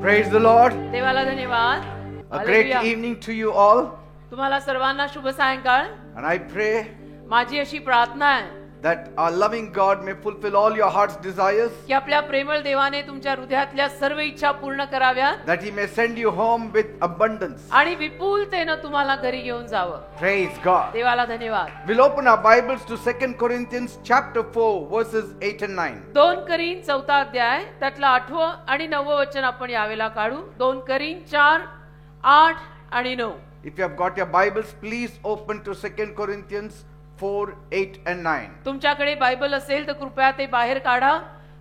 Praise the Lord. देवाला धन्यवाद. A great evening to you all. तुम्हाला सर्वांना शुभ सायंकाळ. And I pray माझी अशी प्रार्थना आहे that our loving God may fulfill all your heart's desires, की आपल्या प्रेमळ देवाने तुमच्या हृदयातल्या सर्व इच्छा पूर्ण कराव्यात, that He may send you home with abundance. आणि विपुलतेने तुम्हाला घरी घेऊन जावं. Praise God. देवाला धन्यवाद. We'll open our Bibles to 2 Corinthians chapter 4 verses 8 and 9. 2 करीन 4 अध्याय त्यातलं 8 आणि 9 वचन आपण यावेळेला काढू. 2 करीन 4, 8 आणि 9. If you have got your Bibles, please open to 2 Corinthians 4, 8 and 9. तुमच्याकडे बायबल असेल तर कृपया ते बाहेर काढा.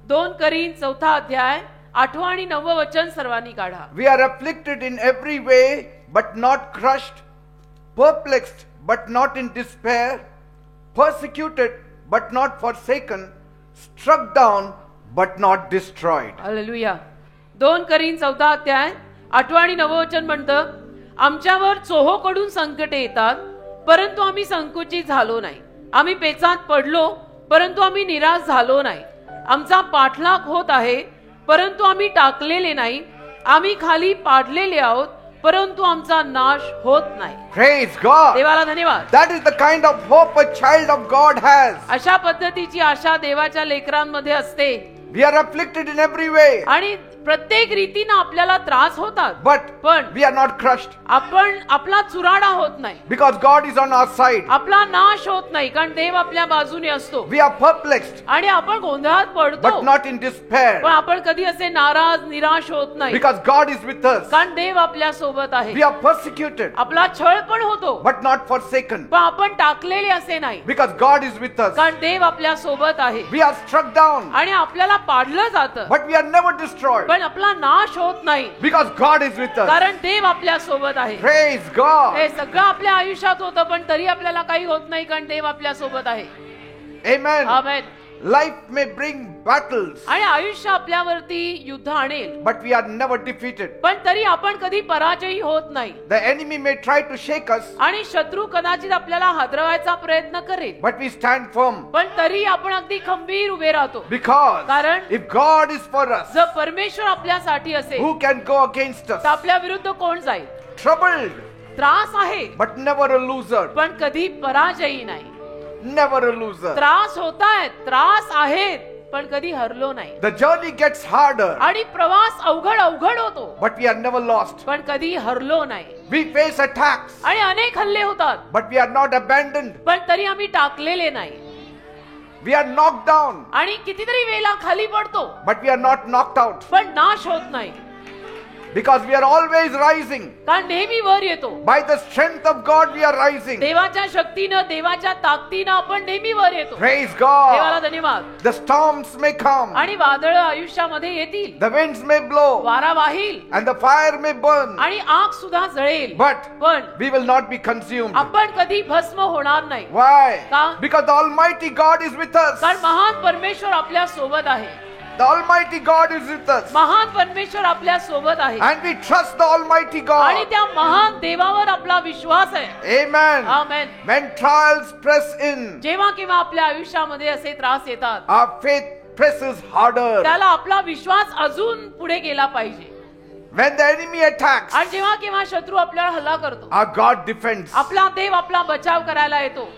2 करीन 4 अध्याय 8 आणि 9 वचन सर्वांनी काढा. We are afflicted in every way but not crushed, perplexed but not in despair, persecuted but not forsaken, struck down but not destroyed. Hallelujah. 2 करीन 4 अध्याय 8 आणि 9 वचन म्हणतं, आमच्यावर चोहोकडून संकटे येतात परंतु आम्ही संकुचित झालो नाही. आम्ही पेचात पडलो परंतु आम्ही निराश झालो नाही. आमचा पाठलाग होत आहे परंतु आम्ही टाकलेले नाही. आम्ही खाली पाडलेले आहोत परंतु आमचा नाश होत नाही. Praise God. देवाला धन्यवाद. That is the kind of hope a child of God has. अशा पद्धतीची आशा देवाच्या लेकरांमध्ये असते. We are afflicted in every way, आणि प्रत्येक रीतीने आपल्याला त्रास होतात, पण we are not crushed आपण आपला चुराडा होत नाही, because God is on our side. आपला नाश होत नाही, कारण देव आपल्या बाजूने असतो. We are perplexed आणि आपण गोंधळात पडतो, but not in despair, पण आपण कधी असे नाराज निराश होत नाही, because God is with us. कारण देव आपल्या सोबत आहे. We are persecuted आपला छळ पण होतो, but not forsaken, पण आपण टाकलेले असे नाही, because God is with us. कारण देव आपल्या सोबत आहे. We are struck down आणि आपल्याला पाडलं जातं, but we are never destroyed, पण आपला नाश होत नाही, because God is with us. कारण देव आपल्या सोबत आहे. Praise God. हे सगळं आपल्या आयुष्यात होतं, पण तरी आपल्याला काही होत नाही, कारण देव आपल्या सोबत आहे. Amen. आमेन. Life may bring battles, आणि आयुष्य आपल्यावरती युद्ध आणेल, but we are never defeated. पण तरी आपण कधी पराजयी होत नाही. The enemy may try to shake us, आणि शत्रू कदाचित आपल्याला हादरवायचा प्रयत्न करेल, but we stand firm, पण तरी आपण अगदी खंबीर उभे राहतो. because कारण if God is for us, जर परमेश्वर आपल्यासाठी असेल who can go against us? तर आपल्या विरुद्ध कोण जाईल? Troubled त्रास आहे but never a loser. पण कधी पराजयी नाही. Never a loser. त्रास होतायत, त्रास आहेत, पण कधी हरलो नाही. The journey gets harder, आणि प्रवास अवघड होतो, but we are never lost. पण कधी हरलो नाही. We face attacks, आणि अनेक हल्ले होतात, but we are not abandoned. पण तरी आम्ही टाकलेले नाही. We are knocked down, आणि कितीतरी वेळा खाली पडतो, but we are not knocked out, पण नाश होत नाही, because we are always rising. कारण नेहमी वर येतो. By the strength of God we are rising. देवाच्या शक्तीनं, देवाच्या ताकदीनं आपण नेहमी वर येतो. Praise देवाला God. धन्यवाद. The storms may come, आणि वादळ आयुष्यामध्ये येतील, the winds may blow, वारा वाहील, and the fire may burn, आणि आग सुद्धा जळेल, but पण we will not be consumed. आपण कधी भस्म होणार नाही. Why? का? Because the Almighty God is with us. कारण महान परमेश्वर आपल्या सोबत आहे. The Almighty God is with us. महान परमेश्वर आपल्या सोबत आहे, And we trust the Almighty आणि God. त्या महान देवावर आपला विश्वास आहे. Amen. Amen. When trials press in, जेव्हा केव्हा आपल्या आयुष्यामध्ये असे त्रास येतात, our faith presses harder. त्याला आपला विश्वास अजून पुढे गेला पाहिजे. When the enemy attacks, आणि जेव्हा केव्हा शत्रू आपल्याला हल्ला करतो, our God defends. आपला देव आपला बचाव करायला येतो.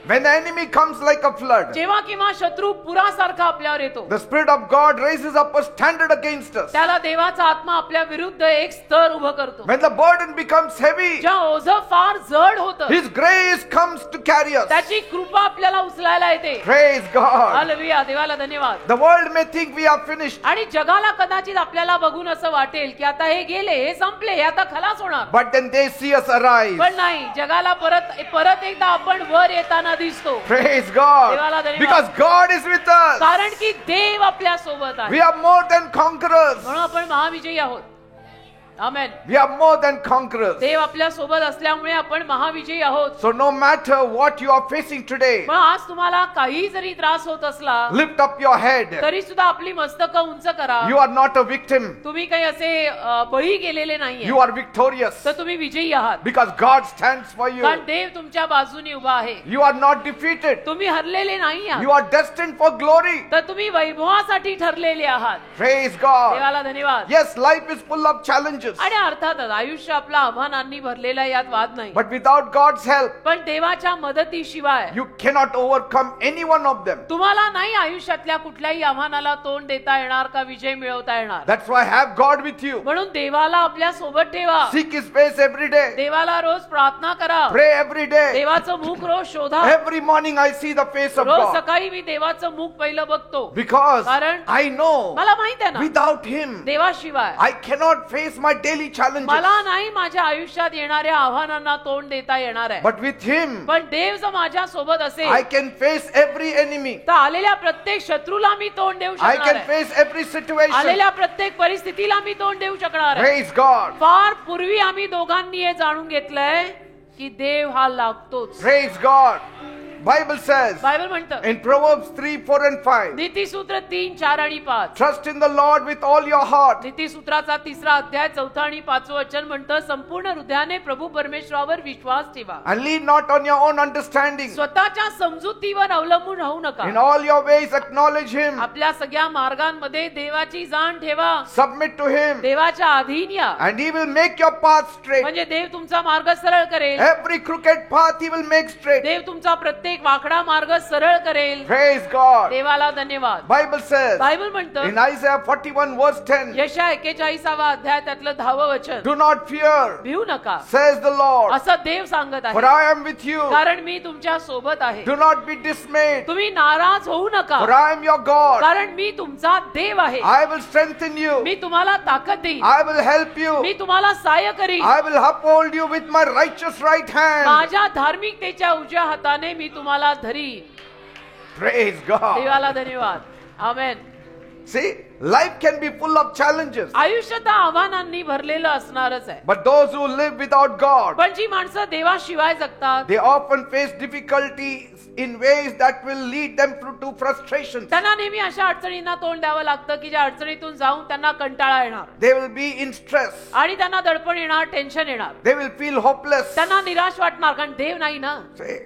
When the enemy comes like a flood, जेव्हा केव्हा शत्रू पुरासारखा आपल्यावर येतो, the Spirit of God raises up a standard against us. त्याला देवाचा आत्मा आपल्या विरुद्ध एक स्तर उभं करतो. When the burden becomes heavy, ज्या ओझं फार जड होतं, His grace comes to carry us. त्याची कृपा आपल्याला उचलायला येते. Praise God. हालेलुया. देवाला धन्यवाद. The world may think we are finished, आणि जगाला कदाचित आपल्याला बघून असं वाटेल की आता हे गेले, हे संपले, हे आता खलास होणार, but then they see us arise. पण नाही. जगाला परत एकदा आपण वर येताना दिसतो. Praise God. देवाला धन्यवाद. Because God is with us. कारण की देव आपल्या सोबत आहे. We are more than conquerors. म्हणून आपण महाविजयी आहोत. आमेन. We are more than conquerors. देव आपल्या सोबत असल्यामुळे आपण महाविजयी आहोत. So no matter what you are facing today, पण आज तुम्हाला काही जरी त्रास होत असला lift up your head. तरी सुद्धा आपली मस्तक उंच करा. You are not a victim. तुम्ही काही असे बळी गेलेले नाहीये. You are victorious. तर तुम्ही विजयी आहात. Because God stands for you. कारण देव तुमच्या बाजूने उभा आहे. You are not defeated. तुम्ही हरलेले नाही आहात. You are destined for glory. तर तुम्ही वैभवासाठी ठरलेले आहात. Praise God. देवाला धन्यवाद. Yes, life is full of challenges. आणि अर्थातच आयुष्य आपलं आव्हानांनी भरलेलं आहे, यात वाद नाही. But without God's help, पण देवाच्या मदतीशिवाय you cannot overcome any one of them. तुम्हाला नाही आयुष्यातल्या कुठल्याही आव्हानाला तोंड देता येणार का विजय मिळवता येणार. That's why have God with you. म्हणून देवाला आपल्या सोबत ठेवा. Seek His face every day. देवाला रोज प्रार्थना करा. Pray every day. देवाचं मुख रोज शोधा. Every morning I see the face of rose God. सकाळी मी देवाचं मुख पहिलं बघतो. Because कारण I know मला माहित आहे ना, without Him देवाशिवाय I cannot face my daily challenges. मला नाही माझ्या आयुष्यात येणाऱ्या आव्हानांना तोंड देता येणार आहे. But with Him पण देव जर माझ्या सोबत असेल I can face every enemy. तर आलेल्या प्रत्येक शत्रूला मी तोंड देऊ I शकणार can आहे. face every situation. आलेल्या प्रत्येक परिस्थितीला मी तोंड देऊ शकणार आहे. Praise God. फार पूर्वी आम्ही दोघांनी हे जाणून घेतलंय की देव हा लागतोच. Praise God. Bible says Bible म्हणतं in Proverbs 3, 4 and 5, नीतिसूत्र 3, 4 आणि 5. trust in the Lord with all your heart. नीतिसूत्राचा 3रा अध्याय 4 आणि 5 वचन म्हणतं संपूर्ण हृदयाने प्रभू परमेश्वरावर विश्वास ठेवा. And lean not on your own understanding. स्वतःच्या समजुतीवर अवलंबून राहू नका. In all your ways acknowledge Him. आपल्या सगळ्या मार्गांमध्ये देवाची जाण ठेवा. Submit to Him. देवाच्या अधीन या. And He will make your path straight. म्हणजे देव तुमचा मार्ग सरळ करेल. Every crooked path He will make straight. देव तुमचा प्रत्येक वाकडा मार्ग सरळ करेल. Praise God. देवाला धन्यवाद. Bible says बायबल म्हणतं in Isaiah 41 verse 10, यशया 41वा अध्याय त्यातलं 10वं वचन, do not fear, भिऊ नका says the Lord, असं देव सांगत for आहे. I am with you. कारण मी तुमच्या सोबत आहे. Do not be dismayed, तुम्ही नाराज होऊ नका. for I am your God. कारण मी तुमचा देव आहे. I will strengthen you. मी तुम्हाला ताकद देईन. I will help you. मी तुम्हाला सहाय्य करीन. I will uphold you with my righteous right hand. माझ्या धार्मिकतेच्या उजव्या हाताने मी तुम्हाला धरीन. Praise God. देवाला धन्यवाद. आमेन. See, life can be full of challenges. आयुष्य तर आव्हानांनी भरलेलं असणारच आहे. But those who live without God, पण जी माणसं देवाशिवाय जगतात they often face difficulties in ways that will lead them to frustration. त्यांना नेहमी अशा अडचणींना तोंड द्यावं लागतं की ज्या अडचणीतून जाऊन त्यांना कंटाळा येणार. They will be in stress. आणि त्यांना दडपण येणार, टेन्शन येणार. They will feel hopeless. त्यांना निराश वाटणार कारण देव नाही ना. See?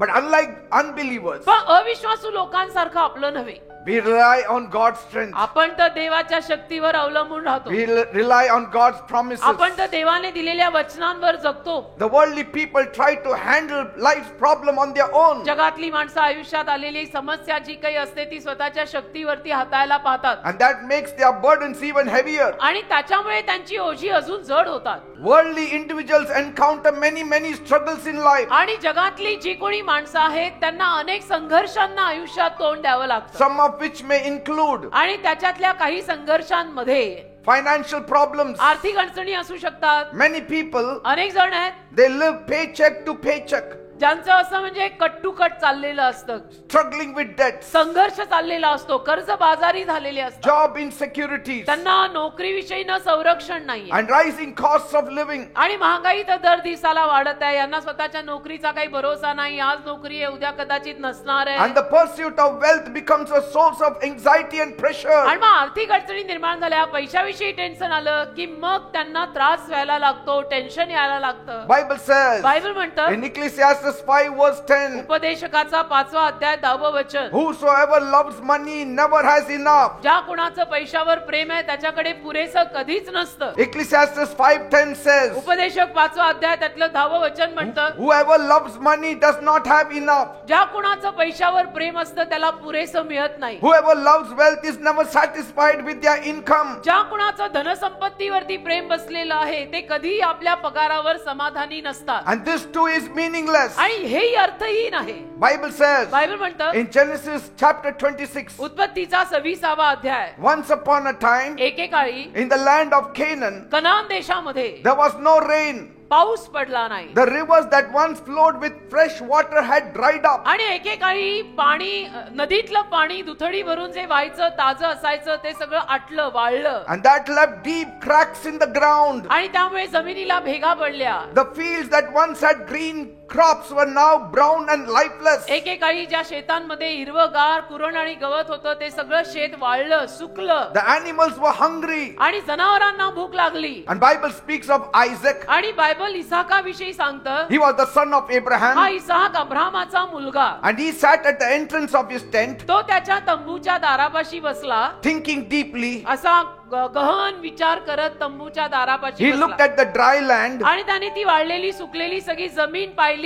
But unlike unbelievers, पण अविश्वासू लोकांसारखं आपलं नव्हे. we rely on God's strength. आपण तर देवाच्या शक्तीवर अवलंबून राहतो. We rely on God's promises. आपण तर देवाने दिलेल्या वचनांवर जगतो. The worldly people try to handle life's problem on their own. जगातली माणसं आयुष्यात आलेली समस्या जी काही असते ती स्वतःच्या शक्तीवरती हाताळायला पाहतात. And that makes their burdens even heavier. आणि त्याच्यामुळे त्यांची ओझी अजून जड होतात. Worldly individuals encounter many struggles in life. आणि जगातली जी कोणी माणसं आहेत त्यांना अनेक संघर्षांना आयुष्यात तोंड द्यावं लागतं. Some of which may include आणि त्याच्यातल्या काही संघर्षांमध्ये financial problems. आर्थिक अडचणी असू शकतात. Many people, अनेक जण आहेत they live paycheck to paycheck, ज्यांचं असं म्हणजे कट टू कट चाललेलं असतं. struggling with debts, संघर्ष चाललेला असतो. कर्जबाजारी झालेले असतात. job insecurities, त्यांना नोकरीविषयी न संरक्षण नाही. and rising costs of living. आणि महागाई तर दर दिवसाला वाढत आहे. यांना स्वतःच्या नोकरीचा काही भरोसा नाही. आज नोकरी आहे, उद्या कदाचित नसणार आहे. And the pursuit of wealth becomes a source of anxiety and pressure. आणि मग आर्थिक अडचणी निर्माण झाल्या, पैशाविषयी टेन्शन आलं की मग त्यांना त्रास व्हायला लागतो, टेन्शन यायला लागतं. Bible says बायबल म्हणतं in Ecclesiastes 5 verse 10, उपदेशकाचा 5वा अध्याय 10वं वचन, whosoever loves money never has enough. ज्या कुणाचं पैशावर प्रेम आहे त्याच्याकडे पुरेसं कधीच नसतं. Ecclesiastes 5:10 says, उपदेशक 5वा अध्याय त्यातलं 10वं वचन म्हणतं whoever loves money does not have enough. ज्या कुणाचं पैशावर प्रेम असतं त्याला पुरेसं मिळत नाही. Whoever loves wealth is never satisfied with their income. ज्या कुणाचं धनसंपत्तीवरती प्रेम बसलेलं आहे ते कधी आपल्या पगारावर समाधानी नसतात. And this too is meaningless. आणि हेही अर्थहीन आहे. Bible says बायबल म्हणतं in Genesis chapter 26, उत्पत्तीचा 26वा अध्याय, once upon a time एकेकाळी in the land of Canaan Canaan देशामध्ये there was no rain पाऊस पडला नाही. The rivers that once flowed with fresh water had dried up. आणि एकेकाळी पाणी नदीतलं पाणी दुथडी भरून जे व्हायचं ताजं असायचं ते सगळं आटलं वाळलं. And that left deep cracks in the ground. आणि त्यामुळे जमिनीला भेगा पडल्या. The fields that once had green crops were now brown and lifeless. एकेकाळी ज्या शेतांमध्ये हिरवगार कुरण आणि गवत होतं ते सगळं शेत वाळलं सुकलं. The animals were hungry. आणि जनावरांना भूक लागली. And Bible speaks of Isaac. आणि बायबल इसाकाविषयी सांगतं. He was the son of Abraham. हा इसाक अब्राहमाचा मुलगा. And he sat at the entrance of his tent. तो त्याच्या तंबूच्या दारापाशी बसला. Thinking deeply. असा गहन विचार करत तंबूच्या दारापाशी He looked at the dry land. आणि त्याने ती वाळलेली सुकलेली सगळी जमीन पाहिली.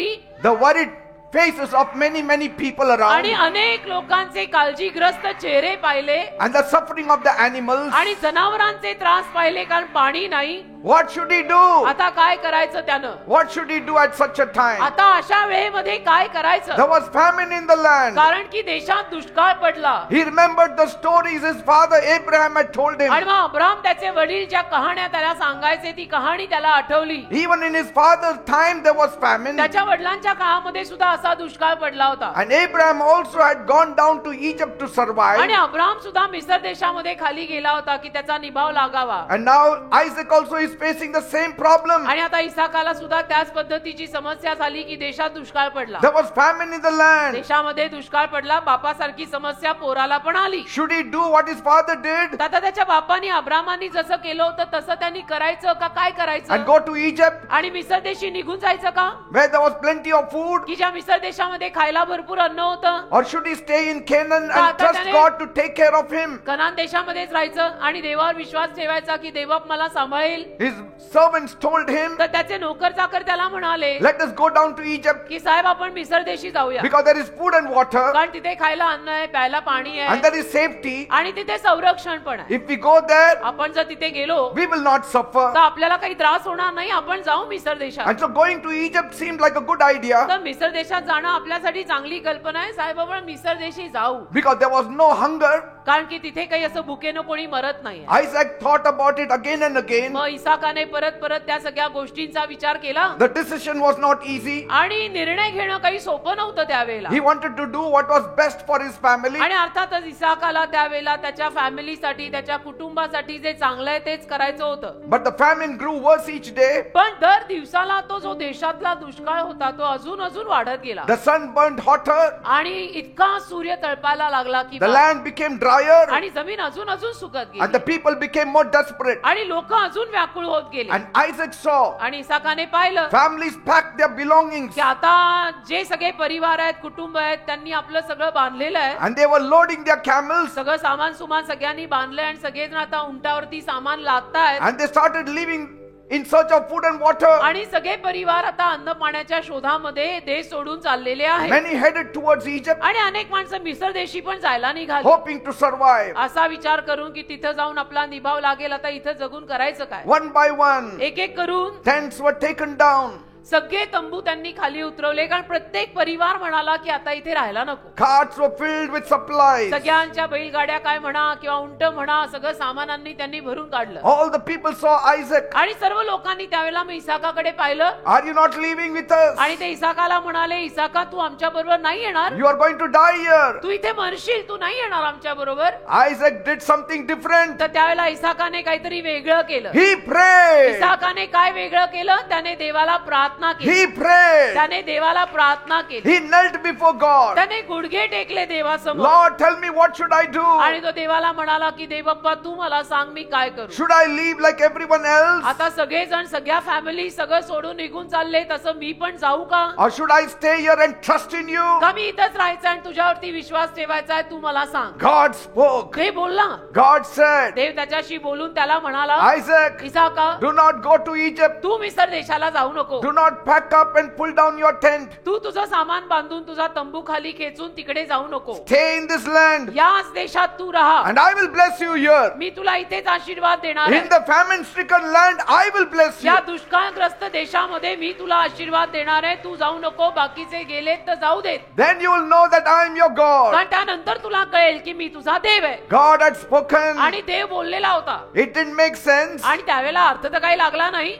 The worried faces of many people around. आणि अनेक लोकांचे काळजीग्रस्त चेहरे पाहिले. And the suffering of the animals. आणि जनावरांचे त्रास पाहिले कारण पाणी नाही. What should he do? आता काय करायचं त्यानं? What should he do at such a time? आता अशा वेळेमध्ये काय करायचं? There was famine in the land. कारण की देशात दुष्काळ पडला. He remembered the stories his father Abraham had told him. आणि मग अब्राम त्याचे वडील ज्या कहाण्या त्याला सांगायचे ती कहाणी त्याला आठवली. Even in his father's time there was famine. त्याच्या वडिलांच्या काळामध्ये सुद्धा असा दुष्काळ पडला होता. And Abraham also had gone down to Egypt to survive. आणि अब्राम सुद्धा मिस्र देशामध्ये खाली गेला होता की त्याचा निभाव लागावा. And now Isaac also is facing the same problem. आणि आता इसाकाला सुद्धा त्याच पद्धतीची समस्या झाली की देशात दुष्काळ पडला. There was famine in the land. देशामध्ये दुष्काळ पडला. बापासारखी समस्या पोराला पण आली. Should he do what his father did? आता त्याच्या बापानी अब्रामानी जसं केलं होतं तसं त्यांनी करायचं का काय करायचं? And go to Egypt? आणि मिस्र देशी निघून जायचं का? Where there was plenty of food? की ज्या मिस्र देशामध्ये खायला भरपूर अन्न होतं? Or should he stay in Canaan आता and trust त्याने- God to take care of him? Canaan देशामध्येच राहायचं आणि देवावर विश्वास ठेवायचा की देव मला सांभाळेल. His servants told him, तर त्याचे नोकर चाकर त्याला म्हणाले let us go down to Egypt की साहेब आपण मिसर देशी जाऊया. because there is food and water कारण तिथे खायला अन्न आहे प्यायला पाणी and आहे there is safety. आणि तिथे संरक्षण पण आहे. If we go there, आपण जर तिथे गेलो we will not suffer. तर आपल्याला काही त्रास होणार नाही. आपण जाऊ मिसर देशात. And so going to Egypt seemed like a good idea तर मिसर देशात जाणं आपल्यासाठी चांगली कल्पना आहे. साहेब आपण मिसर देशी जाऊ because there was no hunger. कारण की तिथे काही असं भुकेनं कोणी मरत नाही. Isaac thought about it again and again. मग इसाकाने परत परत त्या सगळ्या गोष्टींचा विचार केला. The decision was not easy. आणि निर्णय घेणं काही सोपं नव्हतं त्यावेळेला. He wanted to do what was best for his family. आणि अर्थातच इसाकाला त्यावेळेला त्याच्या फॅमिलीसाठी त्याच्या कुटुंबासाठी जे चांगलं आहे तेच करायचं होतं. But the famine grew worse each day. पण दर दिवसाला तो जो देशातला दुष्काळ होता तो अजून अजून वाढत गेला. The sun burned hotter. आणि इतका सूर्य तळपायला लागला की The land became drier. आणि जमीन अजून अजून सुकत And the गेली. people became more desperate. आणि लोक अजून व्याकुळ होत गेले. And Isaac saw आणि इसाकाने पाहिलं families packed their belongings. की आता जे सगळे परिवार आहेत कुटुंब आहेत त्यांनी आपलं सगळं बांधलेलं आहे. And they were loading their camels. सगळं सामान सुमान सगळ्यांनी बांधलंय आणि सगळेजण आता उंटावरती सामान लादतायत. And they started leaving in search of food and water. आणि सगळे परिवार आता अन्न पाण्याच्या शोधामध्ये देश सोडून चाललेले आहेत. Many headed towards Egypt, आणि अनेक माणसं मिसर देशी पण जायला निघाली hoping to survive. असा विचार करून की तिथं जाऊन आपला निभाव लागेल. आता इथं जगून करायचं काय? One by one, एक एक करून tents were taken down. सगळे तंबू त्यांनी खाली उतरवले कारण प्रत्येक परिवार म्हणाला की आता इथे राहायला नको. Carts were filled with supplies. सगळ्यांच्या बैलगाड्या काय म्हणा किंवा उंट म्हणा सगळं सामानांनी त्यांनी भरून काढलं. All the people saw Isaac. आणि सर्व लोकांनी त्यावेळेला मग इसाकाकडे पाहिलं. Are you not leaving with us? आणि ते इसाकाला म्हणाले इसाका तू आमच्या बरोबर नाही येणार. You are going to die here. तू इथे मरशील. तू नाही येणार आमच्या बरोबर. Isaac did something different. तर त्यावेळेला इसाकाने काहीतरी वेगळं केलं. He prayed. इसाकाने काय वेगळं केलं? त्याने देवाला प्रार्थना केली. He prayed. त्याने देवाला प्रार्थना केली. He knelt before God. त्याने गुडघे टेकले देवासमोर. Lord, tell me what should I do? आणि तो देवाला म्हणाला की देव बाप्पा तू मला सांग मी काय करू. Should I leave like everyone else? आता सगळेजण सगळ्या फॅमिली सगळं सोडून निघून चालले तसं मी पण जाऊ का? Or should I stay here and trust in you? का मी इथंच राहायचं आणि तुझ्यावरती विश्वास ठेवायचा आहे? तू मला सांग. God spoke. देव बोलला. God said, देव त्याच्याशी बोलून त्याला म्हणाला Isaac, इसाका do not go to Egypt. तू मिसर देशाला जाऊ नको. Do not pack up and pull down your tent. तू तुझं सामान बांधून तुझा तंबू खाली खेचून तिकडे जाऊ नको. Stay in this land. याच देशात तू राहा. And I will bless you here. मी तुला इथेच आशीर्वाद देणार In आहे. the famine-stricken land, I will bless you. या दुष्काळग्रस्त देशामध्ये मी तुला आशीर्वाद देणार आहे. तू जाऊ नको. बाकीचे गेलेत तर जाऊ देत. Then you will know that I am your God. कारण त्यानंतर तुला कळेल की मी तुझा देव आहे. God had spoken. आणि देव बोललेला होता. It didn't make sense. आणि त्यावेळेला अर्थ तर काही लागला नाही.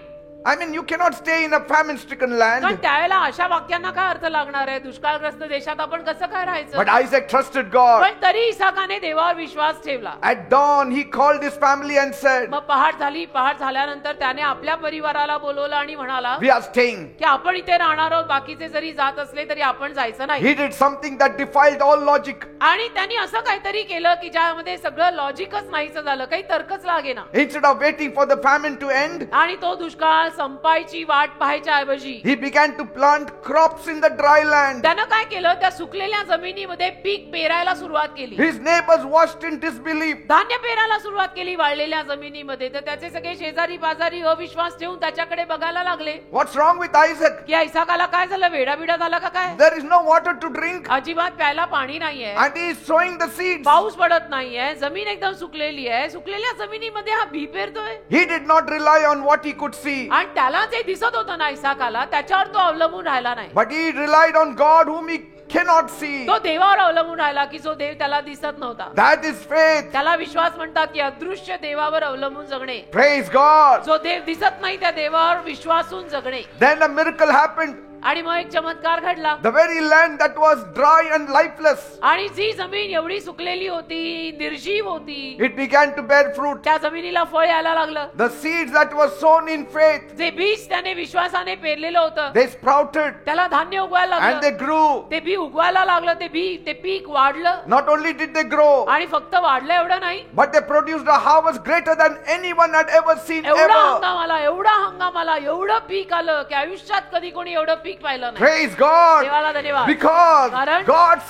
I mean, you cannot stay in a famine-stricken land. कारण त्यावेळेला अशा वाक्यांना काय अर्थ लागणार आहे? दुष्काळग्रस्त देशात आपण कसं काय राहायचं? But Isaac trusted God. पण तरी इसाकाने देवावर विश्वास ठेवला. At dawn, he called his family and said, मग पहाट झाली. पहाट झाल्यानंतर त्याने आपल्या परिवाराला बोलवलं आणि म्हणाला we are staying. की आपण इथे राहणार आहोत. बाकीचे जरी जात असले तरी आपण जायचं नाही. He did something that defied all logic. आणि त्यांनी असं काहीतरी केलं की ज्यामध्ये सगळं लॉजिकच नाहीच झालं, काही तर्कच लागेना. Instead of waiting for the famine to end, आणि तो दुष्काळ संपायची वाट पाहायच्या ऐवजी he began to plant crops in the dry land. त्यानं काय केलं? त्या सुकलेल्या जमिनीमध्ये पीक पेरायला सुरुवात केली. His neighbors watched in disbelief. धान्य पेरायला सुरुवात केली वाळलेल्या जमिनीमध्ये. तर त्याचे सगळे शेजारी पाजारी अविश्वास ठेवून त्याच्याकडे बघायला लागले. What's wrong with Isaac? की इसाकाला काय झालं? वेडाबिडा झाला का काय? There is no water to drink, अजिबात प्यायला पाणी नाहीये. and he is sowing the seeds. पाऊस पडत नाहीये. जमीन एकदम सुकलेली आहे. सुकलेल्या जमिनीमध्ये हा बी पेरतोय. He did not rely on what he could see, आणि त्याला जे दिसत होतं ना इसाकाला, त्याच्यावर तो अवलंबून राहिला नाही. but he relied on God whom he cannot see. तो देवावर अवलंबून राहिला की जो देव त्याला दिसत नव्हता. That is faith. त्याला विश्वास म्हणतात की अदृश्य देवावर अवलंबून जगणे. Praise God. जो देव दिसत नाही त्या देवावर विश्वासून जगणे. Then a miracle happened. आणि मग एक चमत्कार घडला. The very land that was dry and lifeless, आणि जी जमीन एवढी सुकलेली होती, निर्जीव होती, it began to bear fruit. त्या जमिनीला फळ यायला लागलं. The seeds that were sown in faith, जे बीज त्याने विश्वासाने पेरलेलं होतं they sprouted त्याला धान्य उगवायला and they लागलं. grew. ते बी उगवायला लागलं. ते पीक वाढलं. Not only did they grow, आणि फक्त वाढलं एवढं नाही, but they produced a harvest greater than anyone had ever seen एवढा ever. हंगाम आला, एवढं पीक आलं की आयुष्यात कधी कोणी एवढं पीक पाहिलं नाही. Praise God. देवाला धन्यवाद. Because कारण God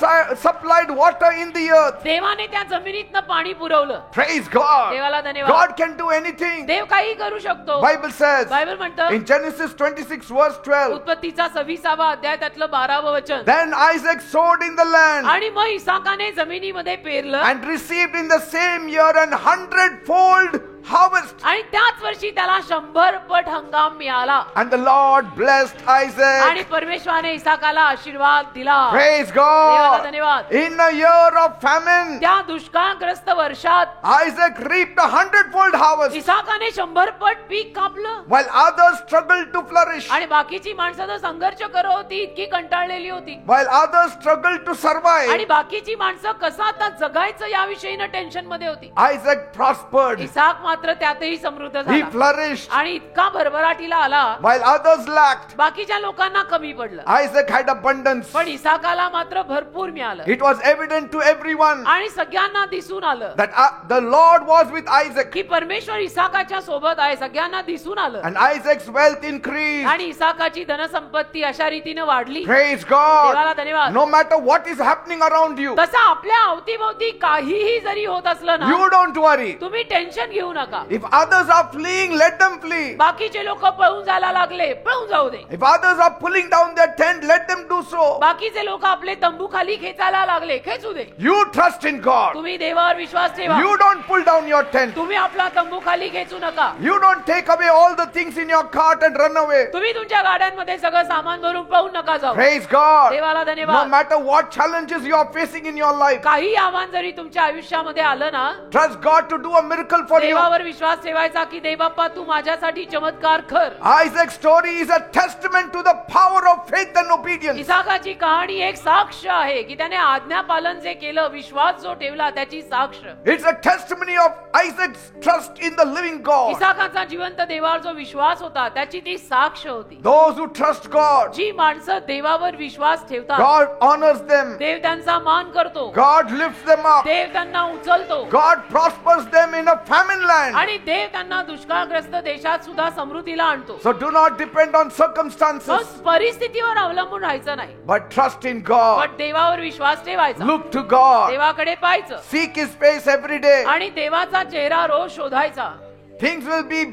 supplied water in the earth. देवाने त्या जमिनीतनं पाणी पुरवलं. Praise God. देवाला धन्यवाद. God can do anything. देव काही करू शकतो. Bible says बायबल म्हणतं in Genesis 26 verse 12, उत्पत्तीचा 26वा अध्याय त्यातलं 12वं वचन. then Isaac sowed in the land आणि मग इसाकाने जमिनीमध्ये पेरलं and received in the same year an 100-fold harvest. आणि त्याच वर्षी त्याला 100 पट हंगाम मिळाला. And the Lord blessed आणि Isaac. परमेश्वराने इसाकाला आशीर्वाद दिला. Praise देवाला God. धन्यवाद. In a year of famine, त्या दुष्काळग्रस्त वर्षात Isaac reaped a 100-fold harvest, इसाकाने 100 पट पीक कापलं. while others struggled to flourish, आणि बाकीची माणसं तर संघर्ष करत होती, इतकी कंटाळलेली होती. while others struggled to survive. आणि बाकीची माणसं कसं आता जगायचं याविषयीनं टेन्शन मध्ये होती. Isaac prospered. इसाक मात्र त्यातही समृद्ध He झाला flourished, आणि इतका भरभराटीला आला, while others lacked. बाकीच्या लोकांना कमी पडलं. Isaac had abundance. पण इसाकाला मात्र भरपूर मिळालं. It was evident to everyone आणि सगळ्यांना दिसून आलं that the Lord was with Isaac, की परमेश्वर इसाकाच्या सोबत आहे. सगळ्यांना दिसून आलं. and Isaac's wealth increased. आणि इसाकाची धनसंपत्ती अशा रीतीने वाढली. Praise God. देवाला धन्यवाद. No matter what is happening around you, तसं आपल्या अवतीभोवती काहीही जरी होत असलं ना, you don't worry. तुम्ही टेन्शन घेऊ नका. If others are fleeing, let them flee. बाकीचे लोक पळून जायला लागले, पळून जाऊ दे. If others are pulling down their tent, let them do so. बाकीचे लोक आपले तंबू खाली खेचायला लागले, खेचू दे. You trust in God. तुम्ही देवावर विश्वास ठेवा. You don't pull down your tent. तुम्ही आपला तंबू खाली खेचू नका. You don't take away all the things in your cart and run away. तुम्ही तुमच्या गाड्यांमध्ये सगळं सामान भरून पळून नका जाऊ. Praise God. देवाला No धन्यवाद. matter what challenges you are facing in your life, काही आव्हान जरी तुमच्या आयुष्यामध्ये आलं ना, trust God to do a miracle for you. देवावर विश्वास ठेवायचा की देव बाप्पा तू माझ्यासाठी चमत्कार कर. Isaac's story is a testament to the power of faith and obedience. इसाकाची कहाणी एक साक्ष आहे की त्याने आज्ञा पालन जे केलं, विश्वास जो ठेवला त्याची साक्ष. It's a testimony of Isaac's trust in the living God. इसाकाचा जिवंत देवावर जो विश्वास होता त्याची ती साक्ष होती. Those who trust God, जी माणसं देवावर विश्वास ठेवतात, God honors them. देव त्यांचा मान करतो. God lifts them up. देव त्यांना उचलतो. God prospers them in a famine land. आणि देव त्यांना दुष्काळग्रस्त देशात सुद्धा समृद्धीला आणतो. So do not depend on circumstances, मग परिस्थितीवर अवलंबून राहायचं नाही, but trust in God. पण देवावर विश्वास ठेवायचा. Look to God. देवाकडे पाहायचं Seek His face every day. आणि देवाचा चेहरा रोज शोधायचा. Things will be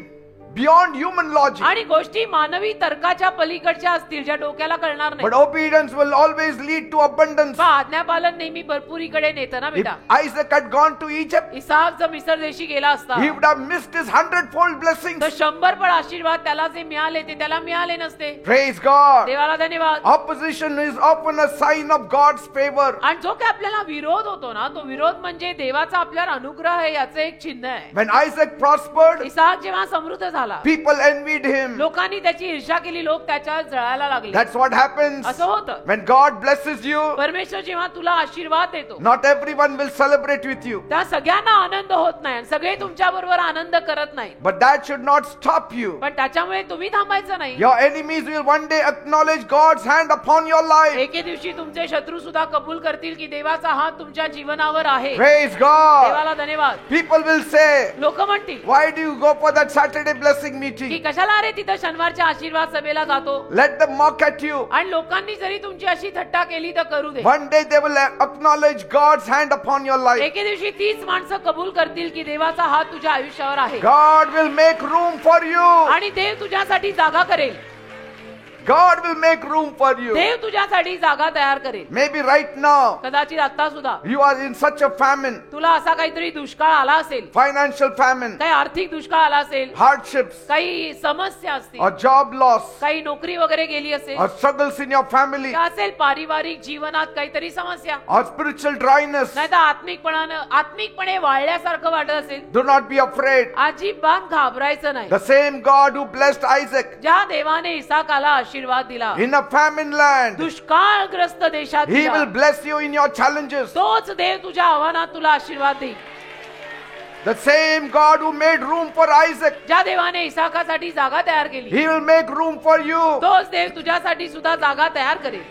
beyond human logic, आणि गोष्टी मानवी तर्काच्या पलीकडच्या असतील ज्या डोक्याला कळणार but नाही. obedience will always lead to abundance. पण आज्ञापालन नेहमी भरपुरीकडे नेतं ना If बेटा. Isaac had gone to Egypt, Isaac जर मिसर देशी गेला असता he would have missed his 100-fold blessings. तर 100 पट आशीर्वाद त्याला जे मिळाले ते त्याला मिळाले नसते. Praise God. देवाला धन्यवाद. Opposition is often a sign of God's favor. आणि जो काही आपल्याला विरोध होतो ना, तो विरोध म्हणजे देवाचा आपल्यावर अनुग्रह आहे याचं एक चिन्ह आहे. When Isaac prospered, इसाक जेव्हा समृद्ध झाला झाला. People envied him. लोकांनी त्याची ईर्ष्या केली, लोक त्याच्यावर जळायला लागले. That's what happens असं होतं. when God blesses you. परमेश्वर जेव्हा तुला आशीर्वाद देतो, Not everyone will celebrate with you, त्या सगळ्यांना आनंद होत नाही, सगळे तुमच्या बरोबर आनंद करत नाही. but that should not stop you. पण त्याच्यामुळे तुम्ही थांबायचं नाही. Your enemies will one day acknowledge God's hand upon your life. एके दिवशी तुमचे शत्रू सुद्धा कबूल करतील की देवाचा हात तुमच्या जीवनावर आहे. Praise God. देवाला धन्यवाद. People will say, लोक म्हणतील, why do you go for that Saturday blessing की meeting? कशाला रे तिथं शनिवारच्या आशीर्वाद सभेला जातो. Let them mock at you. आणि लोकांनी जरी तुमची अशी थट्टा केली तर करू दे. One day they will acknowledge God's hand upon your life. एके दिवशी तीच माणसं कबूल करतील की देवाचा हात तुझ्या आयुष्यावर आहे. God will make room for you. आणि देव तुझ्यासाठी जागा करेल. God will make room for you. देव तुझ्यासाठी जागा तयार करेल. Maybe right now कदाचित आता सुद्धा you are in such a famine, तुला असा काहीतरी दुष्काळ आला असेल, financial famine, काही आर्थिक दुष्काळ आला असेल, hardships, काही समस्या असतील, or job loss, काही नोकरी वगैरे गेली असेल, or struggles in your family, का असेल पारिवारिक जीवनात काहीतरी समस्या, or spiritual dryness. नाही तर आत्मिकपणे वाळल्यासारखं वाटत असेल. Do not be afraid. अजिबात घाबरायचं नाही. The same God who blessed Isaac ज्या देवाने इसाकाला आशीर्वाद दिला, in a famine land, दुष्काळग्रस्त देशात He दिला, will bless you in your challenges. तोच देव तुझ्या आव्हानात तुला आशीर्वाद देईल. The same God who made room for Isaac, ज्या देवाने इसाकासाठी जागा तयार केली, He will make room for you. तोच देव तुझ्यासाठी सुद्धा जागा तयार करेल.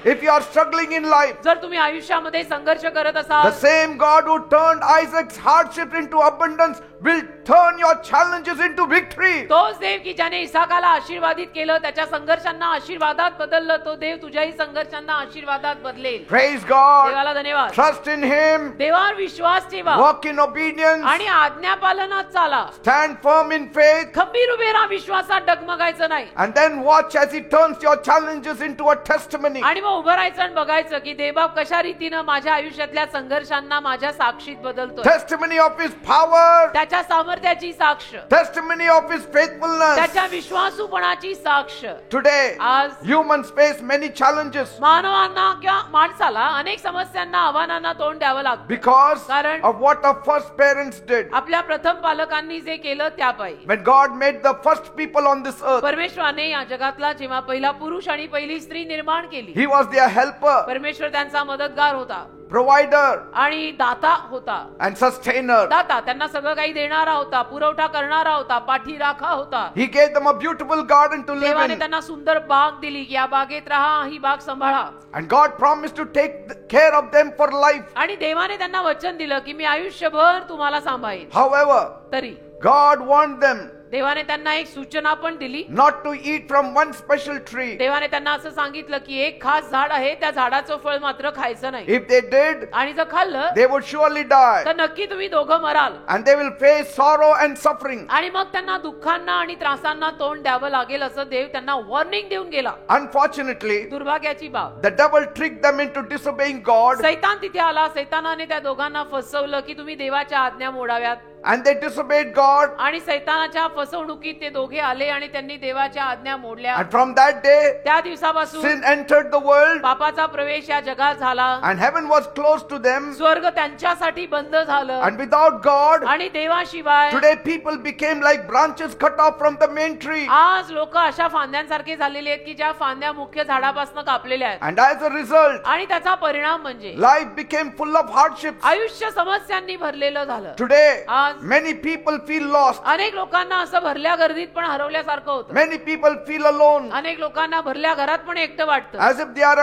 If you are struggling in life, जर तुम्ही आयुष्यामध्ये संघर्ष करत the असाल, same God who turned Isaac's hardship into abundance will turn your challenges into victory. तोच देव की ज्याने इसाकाला आशीर्वादित केलं, त्याच्या संघर्षांना आशीर्वादात बदललं, तो देव तुझ्याही संघर्षांना आशीर्वादात बदलेल. Praise God. देवाला धन्यवाद. Trust in Him. देवावर विश्वास ठेवा Walk in obedience. आणि आज्ञापालनात चाला. Stand firm in faith. खंबीर उभे राहा, विश्वासात डगमगायचं नाही. And then watch as He turns your challenges into a testimony. आणि मग उभं राहायचं आणि बघायचं की देवबाप कशा रीतीनं माझ्या आयुष्यातल्या संघर्षांना माझ्या साक्षीत बदलतोय. Testimony of His power. त्याच्या सामर्थ्याची साक्ष, Testimony of His faithfulness. त्याच्या विश्वासूपणाची साक्ष. Today, आज humans face many challenges मानवांना किंवा माणसाला अनेक समस्यांना, आव्हानांना तोंड द्यावं लागतं. because कारण of what our first parents did. आपल्या प्रथम पालकांनी जे केलं त्यापायी. When God made the first people on this earth, परमेश्वराने या जगातला जेव्हा पहिला पुरुष आणि पहिली स्त्री निर्माण केली, He was their helper, परमेश्वर त्यांचा मदतगार होता provider, आणि दाता होता. and sustainer. दाता त्यांना सगळं काही देणारा होता, पुरवठा करणारा होता, पाठीराखा होता. He gave them a beautiful garden to live देवाने in. त्यांना सुंदर बाग दिली की या बागेत राहा, ही बाग सांभाळा. And God promised to take care of them for life. आणि देवाने त्यांना वचन दिलं की मी आयुष्यभर तुम्हाला सांभाळेन. However, तरी God warned them देवाने त्यांना एक सूचना पण दिली. not to eat from one special tree. देवाने त्यांना असं सांगितलं की एक खास झाड आहे, त्या झाडाचं फळ मात्र खायचं नाही. If they did, आणि जर खाल्लं they would surely die. तर नक्की तुम्ही दोघं moral. And they will face sorrow and suffering. आणि मग त्यांना दुःखांना आणि त्रासांना तोंड द्यावं लागेल असं देव त्यांना वॉर्निंग देऊन गेला. Unfortunately, दुर्भाग्याची बाब, the devil tricked them into disobeying God, सैतान तिथे आला. सैतानाने त्या दोघांना फसवलं की तुम्ही देवाच्या आज्ञा मोडाव्यात. and they disobeyed God. आणि सैतानाच्या फसवणुकीत ते दोघे आले आणि त्यांनी देवाच्या आज्ञा मोडल्या. And from that day, त्या दिवसापासून sin entered the world, पापाचा प्रवेश या जगात झाला. and heaven was closed to them. स्वर्ग त्यांच्यासाठी बंद झालं. And without God, आणि देवाशिवाय today people became like branches cut off from the main tree. आज लोक अशा फांद्यांसारखे झालेले आहेत की ज्या फांद्या मुख्य झाडापासून कापलेल्या आहेत. And as a result, आणि त्याचा परिणाम म्हणजे life became full of hardships. आयुष्य समस्यांनी भरलेलं झालं. Today, आज many people feel lost. अनेक लोकांना असं भरल्या गर्दीत पण हरवल्यासारखं होतं. Many people feel alone, अनेक लोकांना भरल्या घरात पण एकटं वाटतं. as if they are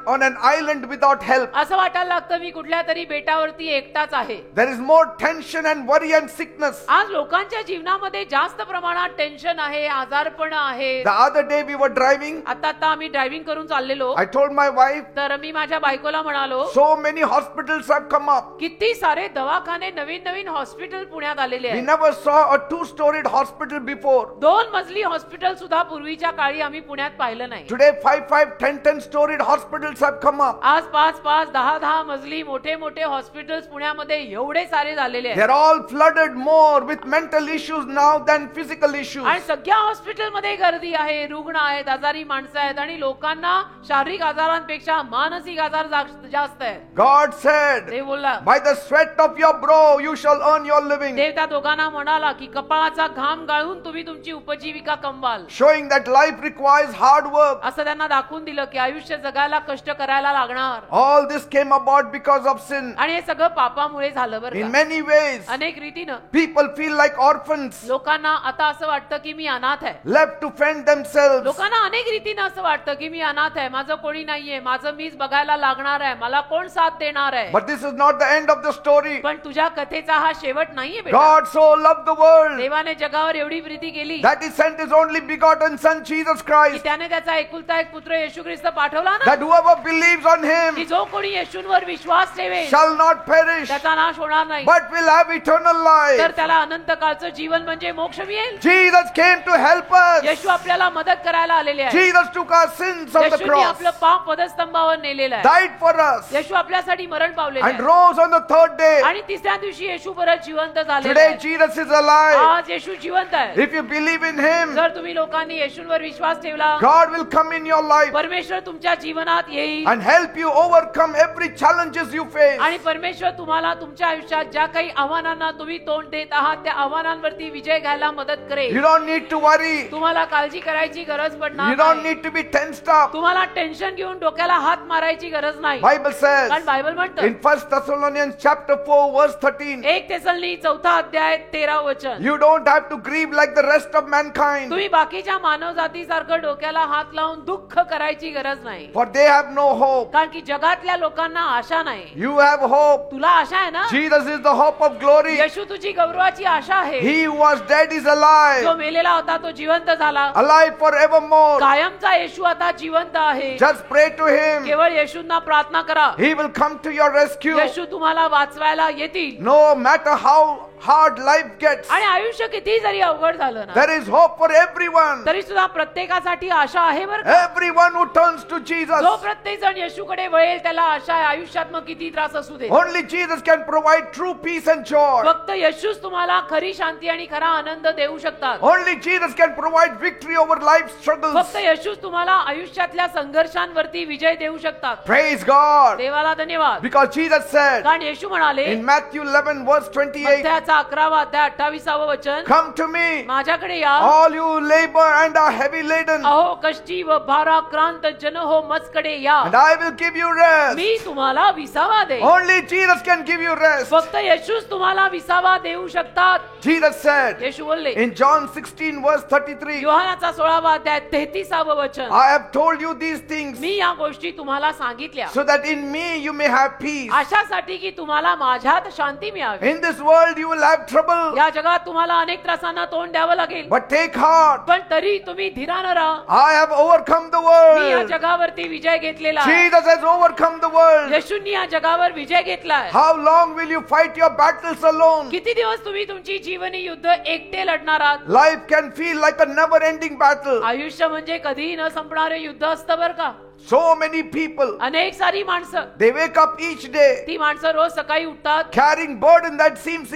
on an island without help. असं वाटायला लागतं मी कुठल्या तरी बेटावरती एकटाच आहे. There is more tension and worry and sickness. आज लोकांच्या जीवनामध्ये जास्त प्रमाणात टेन्शन आहे, आजारपण आहे. The other day we were driving. आता आम्ही ड्रायव्हिंग करून चाललेलो, I told my wife, तर मी माझ्या बायकोला म्हणालो so many hospitals have come up. किती सारे दवाखाने, नवीन नवीन हॉस्पिटल पुण्यात आलेले We आहेत. never saw a two-storied hospital before. 2 मजली हॉस्पिटल सुद्धा पूर्वीच्या काळी आम्ही पुण्यात पाहिलं नाही. Today 5, 10 storied hospitals have come up. आज 5, 10 मजली मोठे मोठे हॉस्पिटल्स पुण्यामध्ये एवढे सारे झालेले आहेत. They're all flooded more with mental issues now than physical issues. आणि सगळ्या हॉस्पिटल मध्ये गर्दी आहे, रुग्ण आहेत, आजारी माणसं आहेत आणि लोकांना शारीरिक आजारांपेक्षा मानसिक आजार जास्त आहेत. God said, ते बोलला by the sweat of your brow you shall earn your living. living, देव त्या दोघांना म्हणाला की कपाळाचा घाम गाळून तुम्ही तुमची उपजीविका कमवाल. showing that life requires hard work. असं त्यांना दाखवून दिलं की आयुष्य जगायला कष्ट करायला लागणार. All this came about because of sin. आणि हे सगळं पापामुळे झालं बरं In का. many ways, अनेक रीतीनं people feel like orphans, लोकांना आता असं वाटतं की मी अनाथ आहे. left to fend themselves. लोकांना अनेक रीतीनं असं वाटतं की मी अनाथ आहे, माझं कोणी नाहीये, माझं मीच बघायला लागणार आहे, मला कोण साथ देणार आहे. But this is not the end of the story. पण तुझ्या कथेचा हा शेवट नाहीये बेटा. God so loved the world देवाने जगावर एवढी प्रीती केली that He sent His only begotten Son, Jesus की Christ, त्याने त्याचा एकुलता एक पुत्र येशू ख्रिस्त पाठवला ना, that whoever believes on की Him जो कोणी येशूंवर विश्वास ठेवेल shall not perish, त्याचा नाश होणार नाही, but will have eternal तर life. त्याला अनंत काळचं जीवन म्हणजे मोक्ष मिळेल. Jesus came to help us. येशू आपल्याला मदत करायला आलेले आहे. Jesus took our sins on the येशूने cross, आपलं पाप पदस्तंभावर नेलेलं आहे. died for us, येशू आपल्यासाठी मरण पावलेलं and आहे. rose on the third day. आणि तिसऱ्या दिवशी येशू परत जिवंत झालेला Today आहे. Jesus is alive. आज येशू जिवंत आहे. If you believe in Him, जर तुम्ही लोकांनी येशूंवर विश्वास ठेवला, God will come in your life परमेश्वर तुमच्या जीवनात येईल and help you overcome every challenges you face. आणि परमेश्वर तुम्हाला तुमच्या आयुष्यात ज्या काही आव्हानांना तुम्ही तोंड देत आहात त्या आव्हानांवरती विजय घ्यायला मदत You करेल. don't need to worry. तुम्हाला काळजी करायची गरज पडणार You don't नाही. need to be tensed up. तुम्हाला टेन्शन घेऊन डोक्याला हात मारायची गरज नाही. Bible says कारण बायबल म्हणतं in 1 Thessalonians chapter 4 verse 13, 1 थेसलोनिकी 4 अध्याय 13 वचन, you don't have to grieve like the rest of mankind, तुम्ही बाकीच्या मानव जातीसारखं डोक्याला हात लावून दुःख करायची गरज नाही. for they have no hope. कारण की जगातल्या लोकांना आशा नाही. You have hope. तुला आशा आहे ना. Jesus is the hope of glory. येशू तुझी गौरवाची आशा आहे. He who was dead is जो alive, मेलेला होता तो जिवंत झाला. alive forevermore. कायमचा येशू आता जिवंत आहे. Just pray to Him. केवळ येशूंना प्रार्थना करा. He will come to your rescue. येशू तुम्हाला वाचवायला येतील. No matter how hard life gets, आणि आयुष्य किती जरी अवघड झालं ना, there is hope for everyone. तरी सुद्धा प्रत्येकासाठी आशा आहे बरं का. Everyone who turns to Jesus. जो प्रत्येक जण येशूकडे वळेल त्याला आशा आहे. आयुष्यात मग किती त्रास असू दे, Only Jesus can provide true peace and joy. फक्त येशूच तुम्हाला खरी शांती आणि खरा आनंद देऊ शकतात. Only Jesus can provide victory over life's struggles. फक्त येशूच तुम्हाला आयुष्यातल्या संघर्षांवरती विजय देऊ शकतात. Praise God. देवाला धन्यवाद. Because Jesus said कारण येशू म्हणाले in Matthew 11 verse 28, मत्थ्याचा 11 अध्याय 28 वचन, come to me, माझ्याकडे या all you labor and are heavy laden, अहो कष्टी व भाराक्रांत जन हो मजकडे या, and I will give you rest. मी तुम्हाला विसावा दे. Only Jesus can give you rest. फक्त येशूच तुम्हाला विसावा देऊ शकतात. Jesus said येशू बोलले in John 16 verse 33, योहानाचा 16 अध्याय 33 वचन, I have told you these things मी या गोष्टी तुम्हाला सांगितल्या so that in me you may have peace. अशासाठी की तुम्हाला माझ्यात शांती मिळावी. In this world you will have trouble, या जगात तुम्हाला अनेक त्रासांना तोंड द्यावं लागेल, but take heart. पण तरी तुम्ही धीरानं राहा. I have overcome the मी या world. जगावरती विजय घेतलेला आहे. Jesus has overcome the world. येशूंनी या जगावर विजय घेतलाय. How long will you fight your battles alone? किती दिवस तुम्ही तुमची जीवनी युद्ध एकटे लढणार आहात. Life can feel like a never ending battle. आयुष्य म्हणजे कधीही न संपणारे युद्ध असतं बरं का. So many people, अनेक सारी माणसं, they wake up each day ती माणसं रोज सकाळी उठतात carrying burden that seems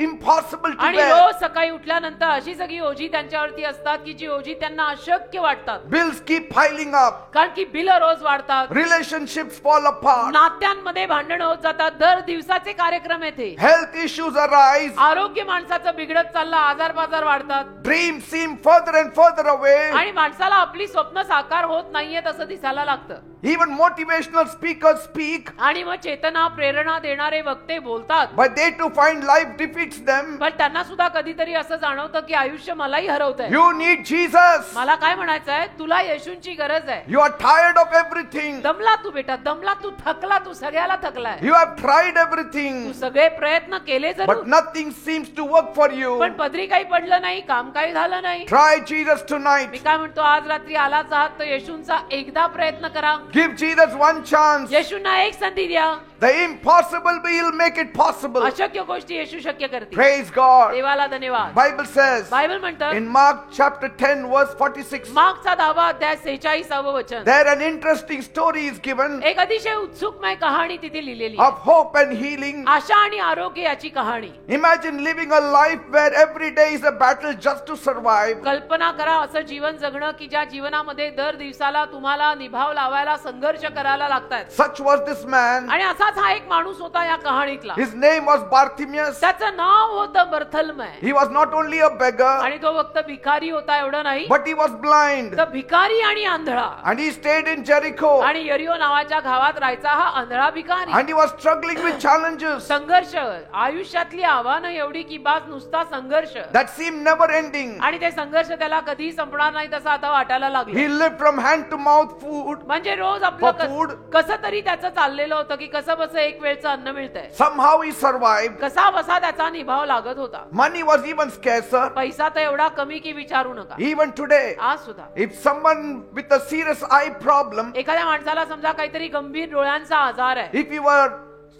impossible to आणि bear. रोज सकाळी उठल्यानंतर अशी सगळी ओझी त्यांच्यावरती असतात की जी ओझी त्यांना अशक्य वाटतात. Bills keep piling up. कारण की बिल रोज वाढतात, Relationships fall apart. नात्यांमध्ये भांडण होत जातात, दर दिवसाचे कार्यक्रम येते, Health issues arise. आरोग्य माणसाचं बिघडत चाललं, आजार बाजार वाढतात Dreams seem further and further away. आणि माणसाला आपली स्वप्न साकार होत नाहीयेत असं दिसायला लागतं. Even motivational speakers speak, आणि मग चेतना प्रेरणा देणारे वक्ते बोलतात, but they too find life defeats them. पण त्यांना सुद्धा कधीतरी असं जाणवतं की आयुष्य मलाही हरवतंय. You need Jesus. मला काय म्हणायचंय, तुला येशूंची गरज आहे. You are tired of everything. दमला तू बेटा, दमला तू, थकला तू, सगळ्याला थकलाय. You have tried Tu everything, सगळे प्रयत्न केले but जरूर, nothing seems to work for you. पण पदरी काही पडलं नाही, काम काही झालं नाही. Try Jesus मी tonight. काय म्हणतो, आज रात्री आलाच आहात तर येशूंचा एकदा प्रयत्न करा. Give Jesus one chance. येशूंना एक संधी द्या. The impossible will make it possible. अशक्य गोष्टी येशू शक्य करतील. Praise God. देवाला धन्यवाद. Bible says बायबल म्हणतं in Mark chapter 10 verse 46, मार्कचा 10 अध्याय 46 वचन, there an interesting story is given एक अतिशय उत्सुकमय कहाणी तिथे लिहिलेली आहे. of hope and healing. आशा आणि आरोग्य याची कहाणी. Imagine living a life where every day is a battle just to survive. कल्पना करा असं जीवन जगणं की ज्या जीवनामध्ये दर दिवसाला तुम्हाला निभाव लावायला संघर्ष करायला लागतात. Such was this man. आणि असा असाच हा एक माणूस होता या कहाणीतला. His name was Bartimaeus. त्याचं नाव होतं बर्थलमय. He was not only a beggar, आणि तो फक्त भिकारी होता एवढं नाही, but he was blind. तर भिकारी आणि आंधळा. And he stayed in Jericho. आणि यरिहो नावाच्या गावात राहायचा हा आंधळा भिकारी. And he was struggling with challenges संघर्ष, आयुष्यातली आव्हानं एवढी की बास नुसता संघर्ष. that seemed never ending. आणि ते संघर्ष त्याला कधी संपणार नाही तसं आता वाटायला लागलं. He lived from hand to mouth food. म्हणजे रोज For आपलं food. कसं तरी त्याचं चाललेलं होतं की कसं बस एक वेळचं अन्न मिळतंय. Somehow he survived. कसा बसा त्याचा निभाव लागत होता. Money was even scarcer. पैसा तर एवढा कमी की विचारू नका. Even today, आज सुद्धा if someone with a serious eye problem, एखाद्या माणसाला समजा काहीतरी गंभीर डोळ्यांचा आजार आहे if he were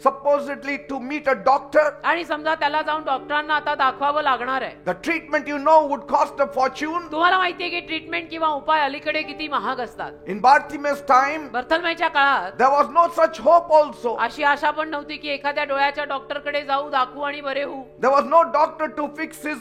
supposedly to meet a doctor, आणि समजा त्याला जाऊन डॉक्टरांना आता दाखवावं लागणार आहे. the treatment would cost a fortune. तुम्हाला माहितीये की ट्रीटमेंट किंवा उपाय अलीकडे किती महाग असतात. In Bartimaeus' time, बर्थलमयच्या काळात there was no such hope also. अशी आशा पण नव्हती की एखाद्या डोळ्याच्या डॉक्टरकडे जाऊ, दाखवू आणि बरे होऊ. There was no doctor to fix his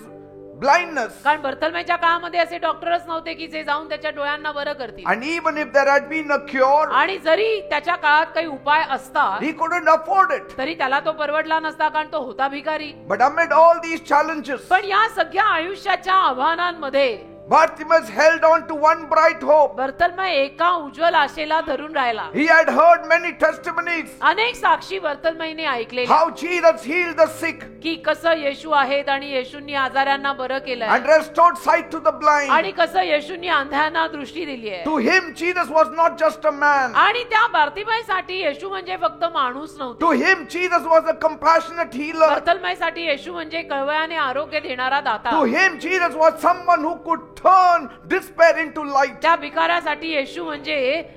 blindness. कारण बर्थलमयच्या काळामध्ये असे डॉक्टरच नव्हते की जे जाऊन त्याच्या डोळ्यांना बरं करतील. And even if there had been a cure, आणि जरी त्याच्या काळात काही उपाय असता he couldn't afford it. तरी त्याला तो परवडला नसता कारण तो होता भिकारी. But amid all these challenges, पण या सगळ्या आयुष्याच्या आव्हानांमध्ये Bartimaeus held on to one bright hope. बर्थलमय एका उज्ज्वल आशेला धरून राहिला. He had heard many testimonies अनेक साक्षी बर्थलमयने ऐकलेले how Jesus healed the sick की कसं येशू आहेत आणि येशूंनी आजारांना बरं केलंय and restored sight to the blind. आणि कसं येशूंनी अंधांना दृष्टी दिली आहे. To him, Jesus was not just a man. आणि त्या बार्तिमयसाठी येशू म्हणजे फक्त माणूस नव्हता. To him, Jesus was a compassionate healer. बर्थलमयसाठी येशू म्हणजे कळवळ्याने आरोग्य देणारा दाता. To him, Jesus was someone who could turn despair into light. त्या भिकाऱ्यासाठी येशू म्हणजे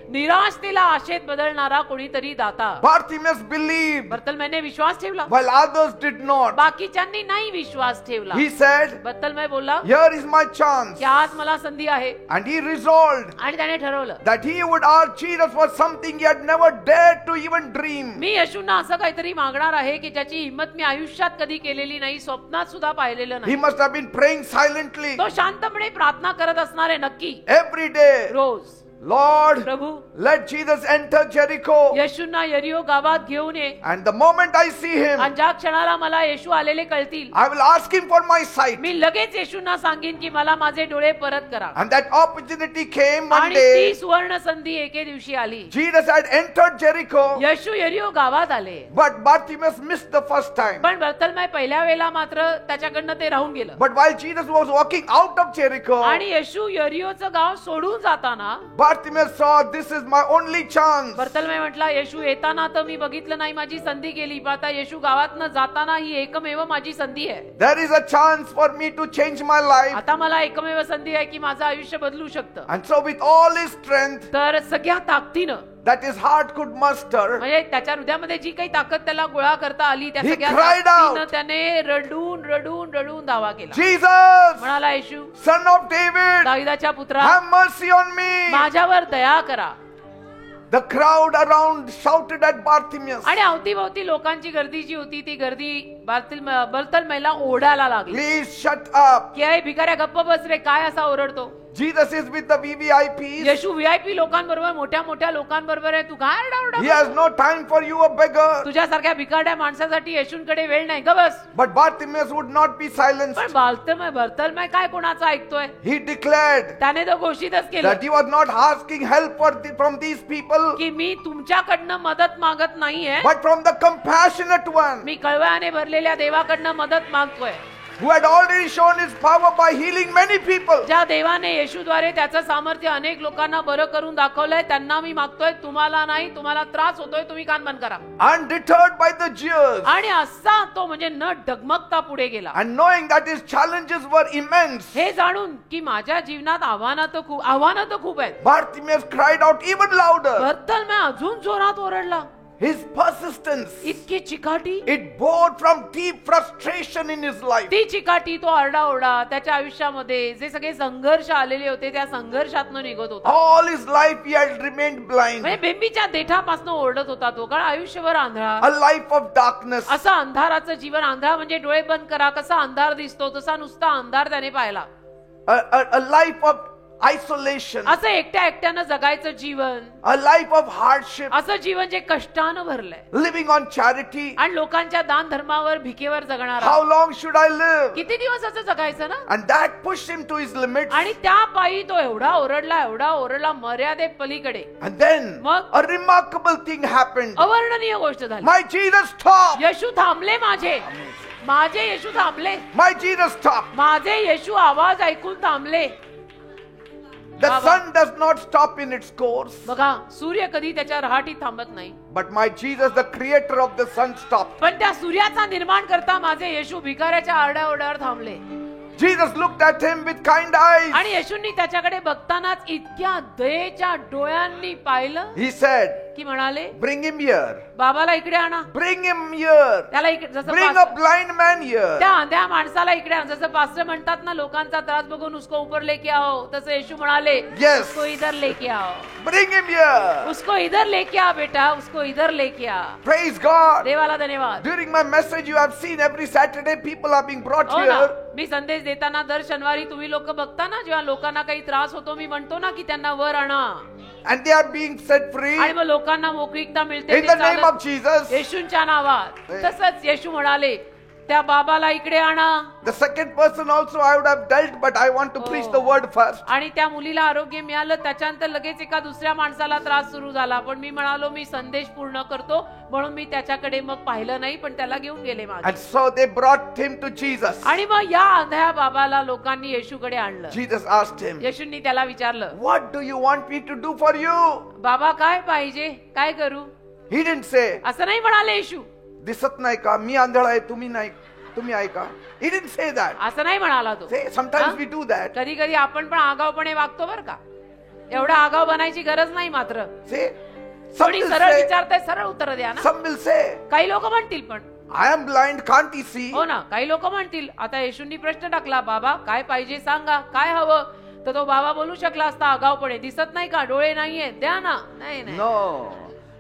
निराशतेला आशेत बदलणारा कोणीतरी दाता. Bartimaeus believed बर्थलमयने विश्वास ठेवला, while others did not. बाकीच्यांनी नाही विश्वास ठेवला. He said, बर्थलमय बोलला "Here is my chance." की आज मला संधी आहे. And he resolved आणि त्याने ठरवलं that he would ask Jesus for something he had never dared to even dream. मी येशूंना असं काहीतरी मागणार आहे की ज्याची हिंमत मी आयुष्यात कधी केलेली नाही, स्वप्नात सुद्धा पाहिलेलं He नाही. must have been praying silently तो शांतपणे प्रार्थना करत असणार आहे नक्की every day. रोज. Lord, प्रभू let Jesus enter Jericho. येशूंना यरिहो गावात घेऊन ये And the moment I see him, आणि ज्या क्षणाला मला येशू आलेले कळतील I will ask him for my sight. मी लगेच येशूंना सांगेन की मला माझे डोळे परत करा. And that opportunity came one आणि ती day. सुवर्ण संधी एके दिवशी आली. Jesus had entered Jericho, येशू यरिहो गावात आले. but Bartimaeus missed the first time. पण बर्थलमय पहिल्या वेळेला मात्र त्याच्याकडनं ते राहून गेलं. But while Jesus was walking out of Jericho, आणि येशू यरिहोचं गाव सोडून जाताना Bartimaeus saw, this is my only chance. बर्थलमय म्हटला, येशू येताना तर मी बघितलं नाही, माझी संधी गेली, पण आता येशू गावातनं जाताना ही एकमेव माझी संधी आहे. There is a chance for me to change my life. आता मला एकमेव संधी आहे की माझं आयुष्य बदलू शकतं. And so with all his strength तर सगळ्या ताकदीनं that his heart could muster, म्हणजे त्याच्या हृदयामध्ये जी काही ताकद त्याला गोळा करता आली त्या He सगळ्या cried ताकदीनं out. त्याने रडून रडून रडून दावा केला. Jesus, म्हणाला, येशू son of David, दाविदाच्या पुत्रा, have mercy on me. माझ्यावर दया करा. The crowd around shouted at Bartimaeus, आणि अवतीभोवती लोकांची गर्दी जी होती ती गर्दी बर्थलमयला ओरडायला लागली please shut up. की अरे भिकाऱ्या गप्प बस रे, काय असा ओरडतो. Jesus is with the VVIPs. Yeshu VIP लोकांबरोबर, मोठ्या मोठ्या लोकांबरोबर आहे, तू काय He आरडाओरडा has no time for you, a beggar. तुझ्यासारख्या भिकारड्या माणसासाठी येशूंकडे वेळ नाही, ग बस. But Bartimaeus would not be silenced. पण बर्थलमय काय कोणाचं ऐकतोय. He declared त्याने तो घोषितच केलं that he was not asking help from these people, की मी तुमच्याकडनं मदत मागत नाहीये, but from the compassionate one मी कळवळ्याने भरलेल्या देवाकडनं मदत मागतोय, who had already shown his power by healing many people. ज्या देवाने येशूद्वारे त्याचं सामर्थ्य अनेक लोकांना बरं करून दाखवलंय, त्यांना मी मागतोय. तुम्हाला नाही, तुम्हाला त्रास होतोय, तुम्ही कान बंद करा. Undeterred by the jeers आणि असा तो म्हणजे न डगमगता पुढे गेला. and knowing that his challenges were immense, हे जाणून की माझ्या जीवनात आव्हानं तर खूप आहेत. Bartimaeus cried out even louder. बर्थलमय अजून जोरात ओरडला. His persistence, इतकी चिकाटी, it bore from deep frustration in his life. ती चिकाटी, तो आरडाओरडा त्याच्या आयुष्यामध्ये जे सगळे संघर्ष आलेले होते त्या संघर्षातनं निघत होता. All his life he had remained blind. म्हणजे बेंबीच्या देठापासून ओरडत होता तो, कारण आयुष्यभर आंधळा. A life of darkness. असं अंधाराचं जीवन. आंधळा म्हणजे डोळे बंद करा, कसा अंधार दिसतो तसा नुसता अंधार त्याने पाहिला. A life of isolation, असं एकट्या एकट्यानं जगायचं जीवन, a life of hardship, असं जीवन जे कष्टानं भरलंय, living on charity. आणि लोकांच्या दान धर्मावर भिकेवर जगणार. How long should I live? किती दिवस असं जगायचं ना? And that pushed him to his limits. आणि त्या पायी तो एवढा ओरडला मर्यादे पलीकडे. And then मग? a remarkable thing happened. अवर्णनीय गोष्ट झाली. My Jesus stopped. येशू थांबले माझे येशू थांबले. My Jesus stopped. माझे येशू आवाज ऐकून थांबले. The sun does not stop in its course. बघा, सूर्य कधी त्याच्या रहाटी थांबत नाही. But my Jesus, the creator of the sun, stopped. पण त्या सूर्याचा निर्माण करता माझे येशू भिकाऱ्याच्या आरडाओरड्यावर थांबले. Jesus looked at him with kind eyes. आणि येशूंनी त्याच्याकडे बघतानाच इतक्या दयेच्या डोळ्यांनी पाहिलं He said, की म्हणाले, bring him here. बाबाला इकडे आणा. Bring him here. त्याला इकडे, जसं Bring a pastor- blind man here. त्या अंध्या माणसाला इकडे आण. जसं पास्टर म्हणतात ना, लोकांचा त्रास बघून उसको ऊपर लेके आओ, तसं येशू म्हणाले, Yes. उसको इधर लेके आओ. Bring him here. उसको इधर लेके आ बेटा, उसको इधर लेके आ. Praise God. देवाला धन्यवाद. During my message, you have seen every Saturday people are being brought हो ना, here. मी संदेश देताना दर शनिवारी तुम्ही लोक बघता ना, जेव्हा लोकांना काही त्रास होतो, मी म्हणतो ना की त्यांना वर आणा, And they are being set free आणि मग लोकांना मोकळीकता मिळते. in the name of Jesus. येशूंच्या नावात. तसंच येशू म्हणाले, त्या बाबाला इकडे आणा. The second person also I would have dealt, but I want to preach the word first. आणि त्या मुलीला आरोग्य मिळालं. त्याच्यानंतर लगेच एका दुसऱ्या माणसाला त्रास सुरू झाला. पण मी म्हणालो, मी संदेश पूर्ण करतो, म्हणून मी त्याच्याकडे मग पाहिलं नाही, पण त्याला घेऊन गेले माझे. And so they brought him to Jesus. आणि मग या अंध्या बाबाला लोकांनी येशूकडे आणलं. Jesus asked him, येशूंनी त्याला विचारलं, what do you want me to do for you? बाबा काय पाहिजे, काय करू? He didn't say, असं नाही म्हणाले येशू. दिसत नाही का मी आंधळा आहे, तुम्ही ऐका. He didn't say that. असं नाही म्हणाला तो. Say, sometimes we do that. कधी कधी आपण पण आगाऊपणे वागतो बर का. एवढा आगाऊ बनायची गरज नाही. मात्र Say, some कोणी will सरळ say, विचारताय, सरळ उत्तर द्या ना. some will say, काही लोक म्हणतील, पण I am blind, can't he see? हो ना, काही लोक म्हणतील. आता येशूंनी प्रश्न टाकला, बाबा काय पाहिजे सांगा, काय हवं? तर तो बाबा बोलू शकला असता आगाऊपणे, दिसत नाही का, डोळे नाहीये, द्या ना. नाही नाही. No.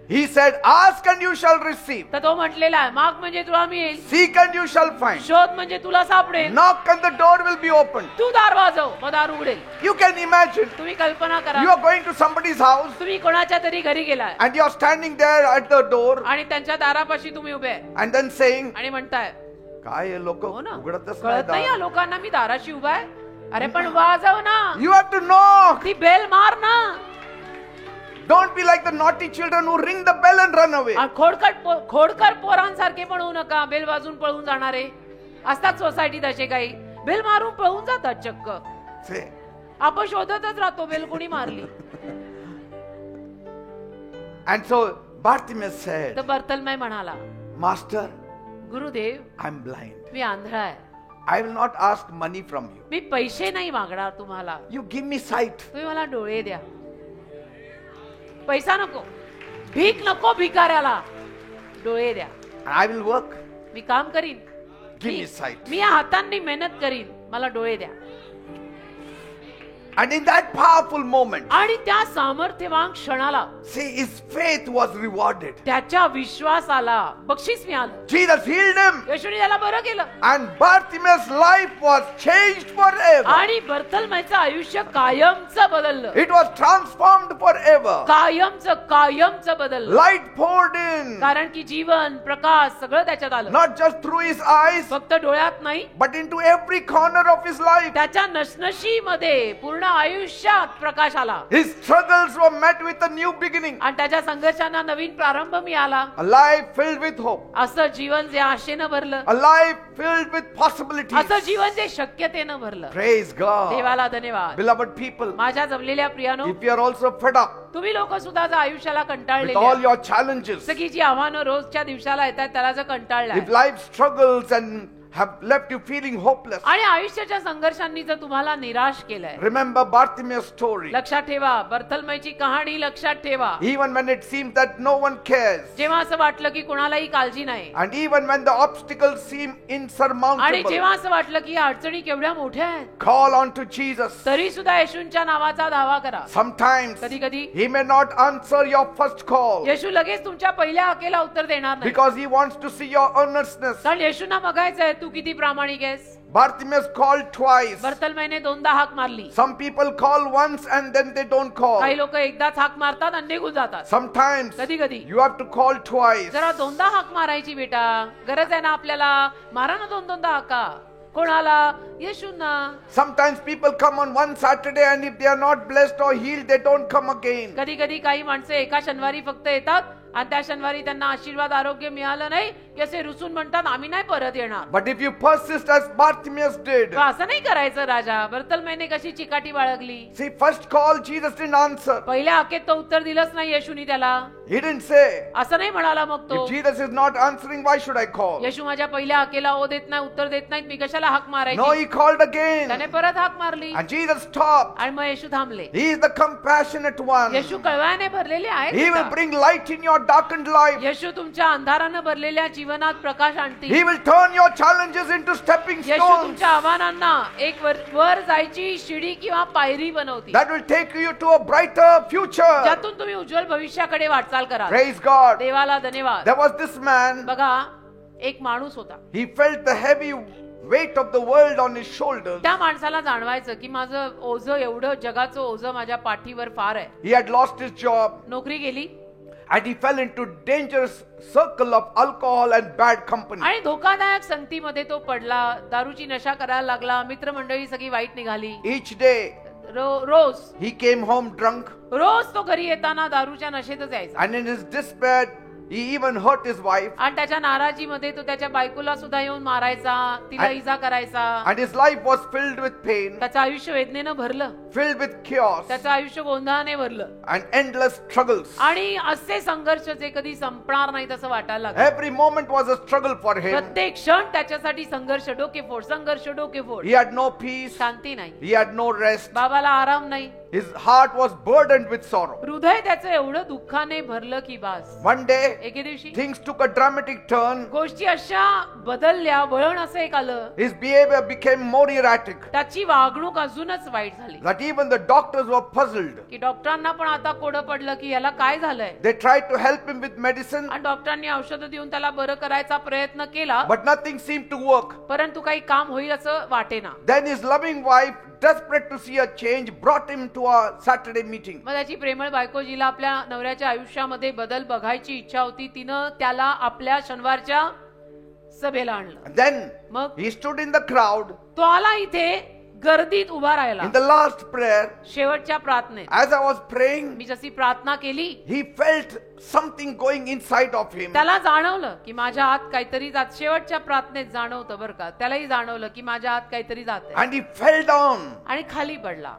He said, ask and you shall receive. तर तो म्हटलेला आहे, माग म्हणजे तुला मिळेल, Seek and you shall find. शोध म्हणजे तुला सापडेल, Knock and the door will be opened. तू दार वाजव, मग दार उघडेल. You can imagine. तुम्ही कल्पना करा, You are going to somebody's house तुम्ही कोणाच्या तरी घरी गेलाय and you are standing there at the door आणि त्यांच्या दारापाशी तुम्ही उभे आहे and then saying, आणि म्हणताय, काय लोक हो ना, उघडतच कळत नाही या नाही. लोकांना मी दाराशी उभा आहे. अरे पण वाजव ना, You have to knock. ती बेल मार ना. Don't be like the naughty children who ring the bell and run away. खोडकर पोरांसारखे पण होऊ नका, बेल वाजून पळून जाणारे असतात सोसायटीत असे काही. बेल मारून पळून जातात चक्क. Say, आपण शोधतच राहतो बेल कोणी मारली. and so Bartimaeus said, तर बर्तलमै म्हणाला, Master, गुरुदेव I'm blind. मी आंधळा आहे, I will not ask money from you. मी पैसे नाही मागणार तुम्हाला, You give me sight. तुम्ही मला डोळे द्या. पैसा नको, भीक नको भिकाऱ्याला, डोळे द्या. I will work. मी काम करीन, Give me sight. मी या हातांनी मेहनत करीन, मला डोळे द्या. And in that powerful moment, आणि त्या सामर्थ्यवान क्षणाला see, his faith was rewarded. त्याच्या विश्वासाला बक्षीस मिळालं. Jesus healed him. येशूने त्याला बरं केलं. And Bartimaeus' life was changed forever. आणि बर्तलमैचं आयुष्य कायमचं बदललं. It was transformed forever. कायमचं बदललं. Light poured in. कारण की जीवन प्रकाश सगळं त्याच्यात आलं. Not just through his eyes, फक्त डोळ्यात नाही, but into every corner of his life. त्याच्या नसनशी मध्ये पूर्ण आयुष्यात प्रकाश आला. His struggles were met with a new beginning. आणि त्याच्या संघर्षांना नवीन प्रारंभ मिळाला. A life filled with hope. असं जीवन जे आशेनं भरलं, A life filled with possibilities. असं जीवन जे शक्यतेनं भरलं. Praise God. देवाला धन्यवाद. Beloved people, माझ्या जमलेल्या प्रियानो, if you are also fed up तुम्ही लोक सुद्धा जर आयुष्याला with कंटाळलेले all आहात, your challenges, सगळी जी आव्हानं रोजच्या दिवसाला येतात त्याला जर कंटाळलाय, if life struggles and have left you feeling hopeless, आणि आयुष्याच्या संघर्षांनी जर तुम्हाला निराश केलंय, remember Bartimaeus' story. लक्षात ठेवा, बर्थलमैची कहाणी लक्षात ठेवा. Even when it seemed that no one cares, जेव्हा असं वाटलं की कोणालाही काळजी नाही, and even when the obstacles seem आणि insurmountable, जेव्हा असं वाटलं की या अडचणी केवढ्या मोठ्या आहेत, call on to Jesus. तरी सुद्धा येशूंच्या नावाचा धावा करा. Sometimes कधी कधी he may not answer your first call येशू लगेच तुमच्या पहिल्या हाकेला उत्तर देणार नाही, because he wants to see your earnestness. कारण येशूंना बघायचंय तू किती प्रामाणिक आहेस. Bartimaeus called twice. बर्तलमैने दोनदा हाक मारली. Some people call once and then they don't call. काही लोक एकदाच हाक मारतात आणि निघून जातात. Sometimes कधी कधी you have to call twice. जरा दोनदा हाक मारायची बेटा, गरज आहे ना आपल्याला. मारा ना दोनदा हाका. कोणाला? येशूंना. Sometimes people come on one Saturday and if they are not blessed or healed, they don't come again. कधी कधी काही माणसं एका शनिवारी फक्त येतात आणि त्या शनिवारी त्यांना आशीर्वाद आरोग्य मिळालं नाही की असे रुसून म्हणतात आम्ही नाही परत येणार. But if you persist as Bartimaeus did, असं नाही करायचं राजा. बर्तलमैने कशी चिकाटी बाळगली. see, first call Jesus didn't answer. पहिल्या हाकेत तो उत्तर दिलंच नाही येशूनी त्याला. He didn't say, असं नाही म्हणाला मग तो. if Jesus is not answering, why should I call? येशू माझ्या पहिल्या हाकेला ओ देत नाही, उत्तर देत नाहीत, मी कशाला हाक No, मारायची. he called again. त्याने परत हाक मारली And Jesus stopped. आणि मग येशू थांबले. He is the compassionate one. येशू कळवळ्याने भरलेले He आहेत will का? bring light in your darkened life. येशू तुमच्या अंधारानं भरलेल्या जीवनात प्रकाश आणतील. He will turn your challenges into stepping Yeshu stones तुमच्या आव्हानांना एक वर जायची शिडी किंवा पायरी बनवतील, that will take you to a brighter future. ज्यातून तुम्ही उज्ज्वल भविष्याकडे वाटचाल करा. Praise God. देवाला धन्यवाद. There was this man. बघा, एक माणूस होता. He felt the heavy weight of the world on his shoulders. त्या माणसाला जाणवायचं की माझं ओझं, एवढं जगाचं ओझं माझ्या पाठीवर फार आहे. He had lost his job नोकरी गेली and he fell into dangerous circle of alcohol and bad company. आणि धोकादायक संगतीमध्ये तो पडला. दारूची नशा करायला लागला. मित्रमंडळी सगळी वाईट निघाली. Each day rose he came home drunk, रोज तो घरी येताना दारूच्या नशेतच यायचा. and in his despair he even hurt his wife, आणि त्याच्या नाराजीमध्ये तो त्याच्या बायकोला सुद्धा येऊन मारायचा, तिला आणि- इजा करायचा. and his life was filled with pain, त्याचं आयुष्य वेदनेनं भरलं. filled with chaos त्याचं आयुष्य गोंधळाने भरलं. and endless struggles. आणि असे संघर्ष जे कधी संपणार नाहीत असं वाटायला लागलं. Every moment was a struggle for him. प्रत्येक क्षण त्याच्यासाठी संघर्ष, डोकेफोड, संघर्ष, डोकेफोड. He had no peace, शांती नाही, he had no rest. बाबाला आराम नाही. His heart was burdened with sorrow. हृदय त्याचं एवढं दुःखाने भरलं की बास. One day एके दिवशी things took a dramatic turn. गोष्टी अशा बदलल्या, वळण असं एक आलं. His behavior became more erratic त्याची वागणूक अजूनच वाईट झाली that even the doctors were puzzled. की डॉक्टरांना पण आता कोडं पडलं की याला काय झालंय. They tried to help him with medicine, आणि डॉक्टरांनी औषधं देऊन त्याला बरं करायचा प्रयत्न केला, but nothing seemed to work. परंतु काही काम होईल असं वाटेना. Then his loving wife, desperate to see a change, brought him to a Saturday meeting. मग त्याची प्रेमळ बायको, जिला आपल्या नवऱ्याच्या आयुष्यामध्ये बदल बघायची इच्छा होती, तिनं त्याला आपल्या शनिवारच्या सभेला आणलं. And then मग he stood in the crowd तो आला इथे गर्दीत उभा राहिला. in the last prayer. शेवटच्या प्रार्थनेत As I was praying, मी जशी प्रार्थना केली, he felt something going inside of him. त्याला जाणवलं की माझ्या आत काहीतरी जात. शेवटच्या प्रार्थनेत जाणवतं बरं का, त्यालाही जाणवलं की माझ्या आत काहीतरी जात. And he fell down. आणि खाली पडला.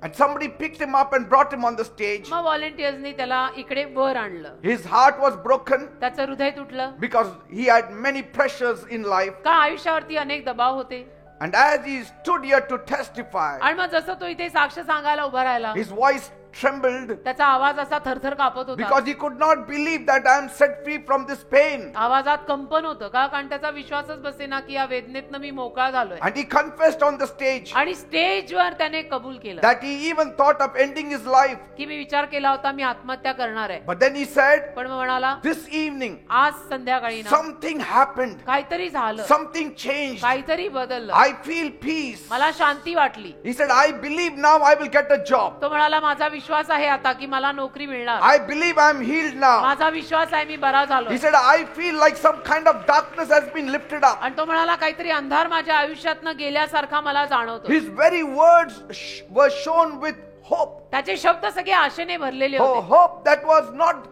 And somebody picked him up and brought him on the stage. मग व्हॉलेंटियर्सनी त्याला इकडे वर आणलं. His heart was broken त्याचं हृदय तुटलं. because he had many pressures in life. का आयुष्यावरती अनेक दबाव होते. And as he stood here to testify, आणि मग जसं तो इथे साक्ष सांगायला उभा राहिला, his voice trembled त्याचा आवाज असा थरथर कापत होता. because he could not believe that I am set free from this pain. आवाजात कंपन होतं का, कारण त्याचा विश्वासच बसेना की या वेदनेतनं मी मोकळा झालोय. And he confessed on the stage आणि स्टेजवर त्याने कबूल केलं that he even thought of ending his life. की मी विचार केला होता मी आत्महत्या करणार आहे. But then he said, पण मग म्हणाला, this evening आज संध्याकाळी ना something happened, काहीतरी झालं, something changed. काहीतरी बदललं, I feel peace. मला शांती वाटली. He said, I believe now I will get a job. तो म्हणाला, माझा विश्वास आहे आता की मला नोकरी मिळणार. I believe I am healed now. माझा विश्वास आहे मी बरा झालो. He said, I feel like some kind of darkness has been lifted up. आणि तो म्हणाला, काहीतरी अंधार माझ्या आयुष्यातनं गेल्यासारखा मला जाणवतो. His very words were shown with hope. त्याचे शब्द सगळे आशेने भरलेले Oh, होते. hope that was not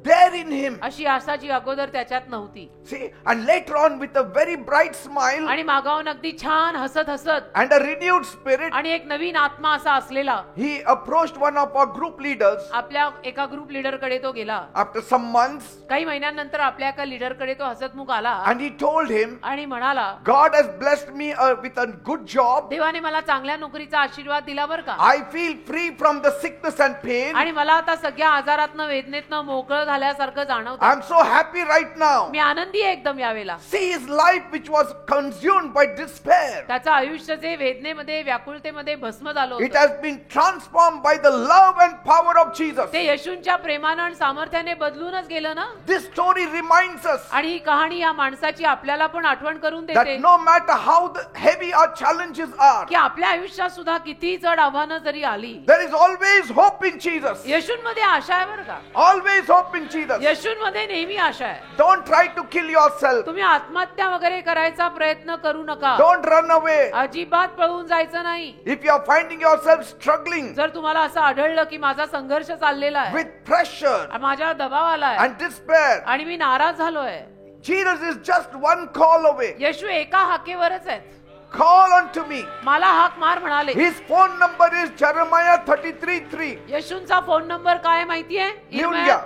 there in him. अशी आशा जी अगोदर त्याच्यात नव्हती. See, and later on with a very bright smile आणि मागावून अगदी छान हसत हसत and a renewed spirit, आणि एक नवीन आत्मा असा असलेला he approached one of our group leaders आपल्या एका ग्रुप लीडर कडे तो गेला. after some months काही महिन्यानंतर आपल्या एका लीडर कडे तो हसतमुख आला and he told him, आणि म्हणाला, God has blessed me with a good job. देवाने मला चांगल्या नोकरीचा आशीर्वाद दिला बरं का. I feel free from the sickness and pain. आणि मला आता सगळ्या आजारातनं वेदनेतनं मोकळं झाल्यासारखं जाणवतं. I'm so happy right now. मी आनंदी आहे एकदम यावेळेला. See his life which was consumed by despair. त्याचं आयुष्य जे वेदनेमध्ये व्याकुळतेमध्ये भस्म झालं It होतं, has been transformed by the love and power of Jesus. ते येशूंच्या प्रेमानं आणि सामर्थ्याने बदलूनच गेलं ना. This story reminds us आणि ही कहाणी या माणसाची आपल्याला पण आठवण करून that देते no matter how heavy our challenges are, की आपल्या आयुष्यात सुद्धा किती जड आव्हानं जरी आली, there is always hope in Jesus. येशूंमध्ये आशा आहे बरं का. Always hope in Jesus. येशूंमध्ये नेहमी आशा आहे. Don't try to kill yourself. तुम्ही आत्महत्या वगैरे करायचा प्रयत्न करू नका. Don't run away. अजिबात पळून जायचं नाही. If you are finding yourself struggling जर तुम्हाला असं आढळलं की माझा संघर्ष चाललेला आहे, with pressure माझ्यावर दबाव आलाय and despair, आणि मी नाराज झालोय, Jesus is just one call away. येशू एका हाकेवरच आहेत. Call unto me. मला हाक मार म्हणाले. His phone number is Jeremiah 33:3. येशूंचा फोन नंबर काय माहितीये? लिहून घ्या.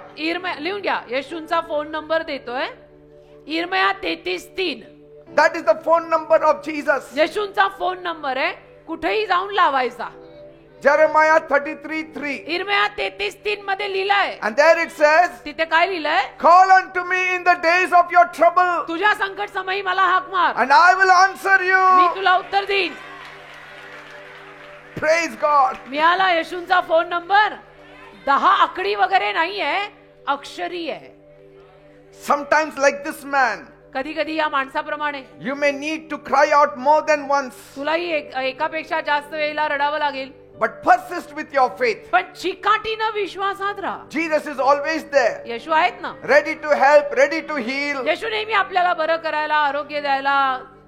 लिहून घ्या. येशूंचा फोन नंबर देतोय. इर्मया 33:3. That is the phone number of Jesus. येशूंचा फोन नंबर आहे. कुठेही जाऊन लावायचा. Jeremiah 33:3. इर्मया 33:3 मध्ये लिहिलंय. And there it says, तिथे काय लिहिलंय? call unto me in the days of your trouble, तुझ्या संकट समयी मला हाक मार, and I will answer me you. तुला उत्तर देईन. Praise God. मिळाला येशूंचा फोन नंबर. 10 आकडी वगैरे नाहीये, अक्षरी आहे. Sometimes like this man, कधी कधी या माणसाप्रमाणे you may need to cry out more than once, तुलाही एकापेक्षा जास्त वेळेला रडावं लागेल. but persist with your faith. पण चिकाटीनं विश्वासात राहा. Jesus is always there, येशू आहेत ना. ready to help, ready to heal. येशू नेहमी आपल्याला बरं करायला, आरोग्य द्यायला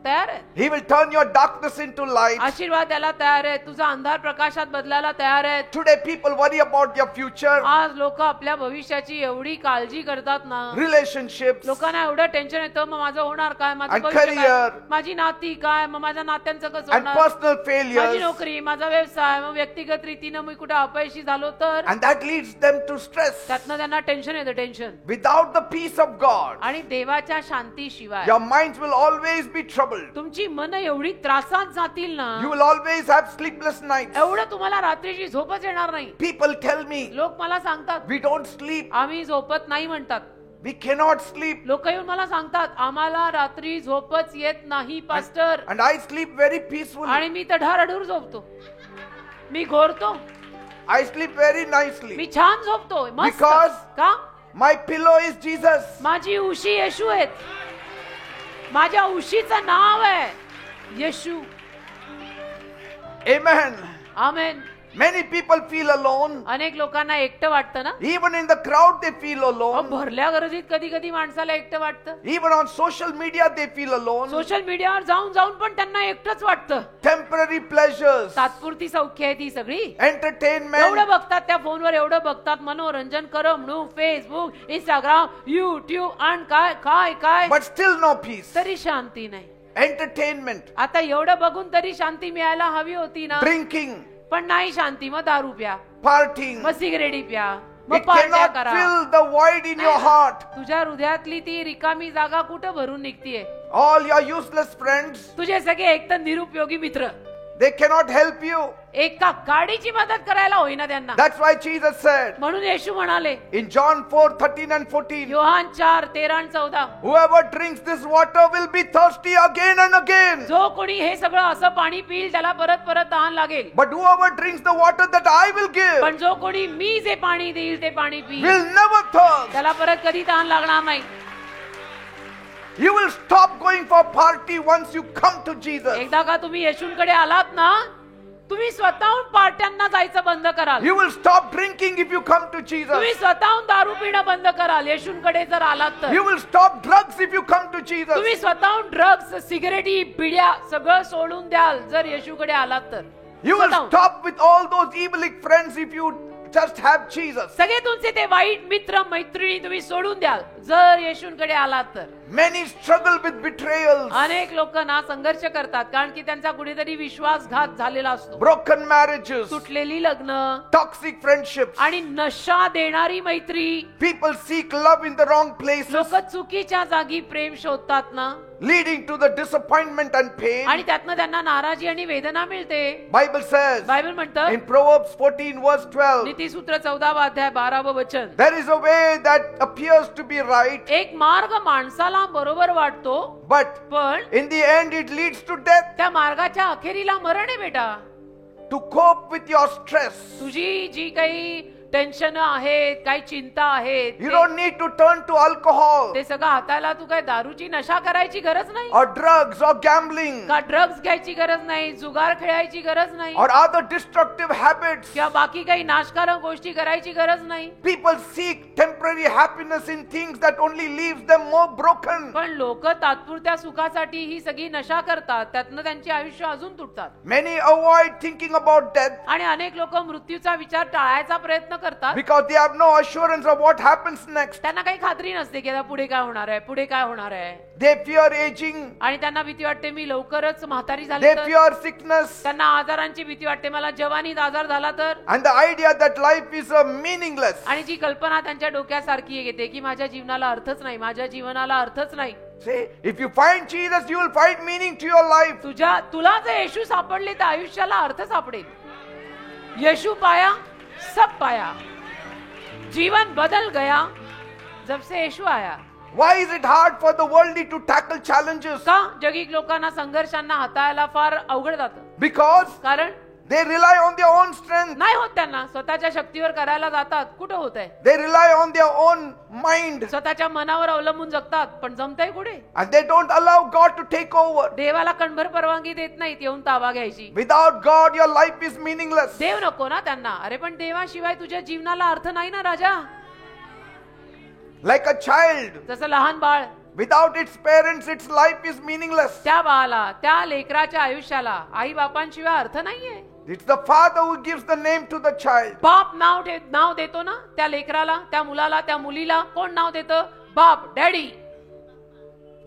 तयार आहे. He will turn your darkness into light. आशीर्वाद द्यायला तयार आहे. तुझा अंधार प्रकाशात बदलायला तयार आहे. Today people worry about their future, आज लोक आपल्या भविष्याची एवढी काळजी करतात ना. relationships, लोकांना एवढं टेन्शन येतं, मग माझं होणार काय, माझं and भविष्य काय, career, माझी नाती काय, मग माझ्या नात्यांचं कसं and होणार, personal माझी failures, नोकरी, माझा व्यवसाय, मग व्यक्तिगत रीतीनं मी कुठे अपयशी झालो तर, and that leads them to stress. त्यातनं त्यांना टेन्शन येतं. Tension. Without the peace of God, आणि देवाच्या शांतीशिवाय your minds will always be troubled. तुमची मन एवढी त्रासात जातील ना, You will always have sleepless nights. एवढं तुम्हाला रात्रीची झोपच येणार नाही. People tell me, लोक मला सांगतात we don't sleep, आम्ही झोपत नाही म्हणतात. we cannot sleep, लोक येऊन मला सांगतात आम्हाला रात्री झोपच येत नाही pastor, and I sleep very peacefully. आणि मी तर ढाराढूर झोपतो, मी घोरतो, I sleep very nicely मी छान झोपतो मस्त. Because- का? my pillow is Jesus. माझी उशी येशू आहेत. माझ्या उशीचं नाव आहे येशू. Amen. आमेन. Many people feel alone. अनेक लोकांना एकटं वाटतं ना. Even in the crowd they feel alone. भरल्या गर्दीत कधी कधी माणसाला एकटं वाटतं. Even on social media they feel alone. Social मीडियावर जाऊन जाऊन पण त्यांना एकटंच वाटतं. Temporary pleasures, तात्पुरती सौख्य आहे ती सगळी. entertainment, एवढं बघतात त्या फोनवर, एवढं बघतात, मनोरंजन, करमणूक, फेसबुक, इंस्टाग्राम, युट्यूब आणि काय काय काय, but still no peace. तरी शांती नाही. Entertainment, आता एवढं बघून तरी शांती मिळायला हवी होती ना. drinking, पण नाही शांती. मग दारू प्या, partying. मग सिगरेटी प्या, मग It पार्ट्या cannot करा. fill the void in your heart. तुझ्या हृदयातली ती रिकामी जागा कुठं भरून निघतीये? All your useless friends, तुझे सगळे एकतर निरुपयोगी मित्र, they cannot help you. एका काडीची मदत करायला होईना त्यांना. That's why Jesus said म्हणून येशू म्हणाले in John 4:13 and 14, योहान 4:13 आणि 14, whoever drinks this water will be thirsty again and again. जो कोणी हे सगळं असं पाणी पिईल त्याला परत परत तहान लागेल. But whoever drinks the water that I will give पण जो कोणी मी जे पाणी देईल ते पाणी पिईल will never thirst. त्याला परत कधी तहान लागणार नाही. You will stop going for party once you come to Jesus. एकदा का तुम्ही येशूंकडे आलात ना, तुम्ही स्वतःहून पार्ट्यांना जायचं बंद कराल. You will stop drinking if you come to Jesus. तुम्ही स्वतःहून दारू पिणं बंद कराल येशूंकडे जर आलात तर. You will stop drugs if you come to Jesus. तुम्ही स्वतःहून ड्रग्स, सिगरेटी, बिड्या सगळं सोडून द्याल जर येशूकडे आलात तर. You will स्वतःहून. stop with all those evil friends if you just have Jesus. सगळे तुमचे ते वाईट मित्र मैत्रिणी तुम्ही सोडून द्याल जर येशूंकडे आलात तर. Many struggle with betrayals, अनेक लोक ना संघर्ष करतात कारण की त्यांचा कुठेतरी विश्वासघात झालेला असतो. broken marriages, तुटलेली लग्न toxic friendships. आणि नशा देणारी मैत्री. People seek love in the wrong places, लोक चुकीच्या जागी प्रेम शोधतात ना, leading to the disappointment and pain. आणि त्यातनं त्यांना नाराजी आणि वेदना मिळते. Bible says बायबल म्हणतं in Proverbs 14 verse 12, नीतिसूत्र 14 अध्याय 12 वचन, there is a way that appears to be right, एक मार्ग माणसाला बरोबर वाटतो but पण in the end it leads to death. त्या मार्गाच्या अखेरीला मरण आहे बेटा. To cope with your stress, तुझी जी काही टेन्शन आहेत, काही चिंता आहेत, you don't need to turn to alcohol ते सगळं हाताला तू काय दारूची नशा करायची गरज नाही, or drugs or gambling का ड्रग्ज घ्यायची गरज नाही, जुगार खेळायची गरज नाही, or other destructive habits. किंवा बाकी काही नाशकारक गोष्टी करायची गरज नाही. People seek temporary happiness in things that only leaves them more broken. पण लोक तात्पुरत्या सुखासाठी ही सगळी नशा करतात, त्यातनं त्यांची आयुष्य अजून तुटतात. Many avoid thinking about death आणि अनेक लोक मृत्यूचा विचार टाळायचा प्रयत्न करतात because they have no assurance of what happens next. त्यांना काही खात्री नसते की आता पुढे काय होणार आहे, पुढे काय होणार आहे. They fear aging, आणि त्यांना भीती वाटते मी लवकरच म्हातारी झाली they तर, fear sickness, त्यांना आजारांची भीती वाटते मला जवानीत आजार झाला तर. and the idea that life is meaningless. आणि जी कल्पना त्यांच्या डोक्यासारखी येते की माझ्या जीवनाला अर्थच नाही, माझ्या जीवनाला अर्थच नाही. Say, if you find Jesus, you will find meaning to your life. तुला जर येशू सापडले तर आयुष्याला अर्थ सापडेल. येशू पाया सब पाया, जीवन बदल गया जब से येशू आया. Why is it hard for the worldly to tackle challenges? का जगिक लोकांना संघर्षांना हाताळायला फार अवघड जातं? Because कारण they rely on their own strength. नाही होत त्यांना, स्वतःच्या शक्तीवर करायला जातात. कुठं होत आहे? They rely on their own mind. स्वतःच्या मनावर अवलंबून जगतात, पण जमतंय कुठे? And they don't allow God to take over. देवाला कणभर परवानगी देत नाहीत येऊन ताबा घ्यायची. Without God, your life is meaningless. देव नको ना त्यांना. अरे पण देवाशिवाय तुझ्या जीवनाला अर्थ नाही ना राजा. Like a child, जसं लहान बाळ, without its parents, its life is meaningless. त्या बाळाला, त्या लेकराच्या आयुष्याला आई बापांशिवाय अर्थ नाहीये. It's the father who gives the name to the child. बाप नाव देतो ना त्या लेकराला, त्या मुलाला, त्या मुलीला. कोण नाव देतं? बाप, daddy.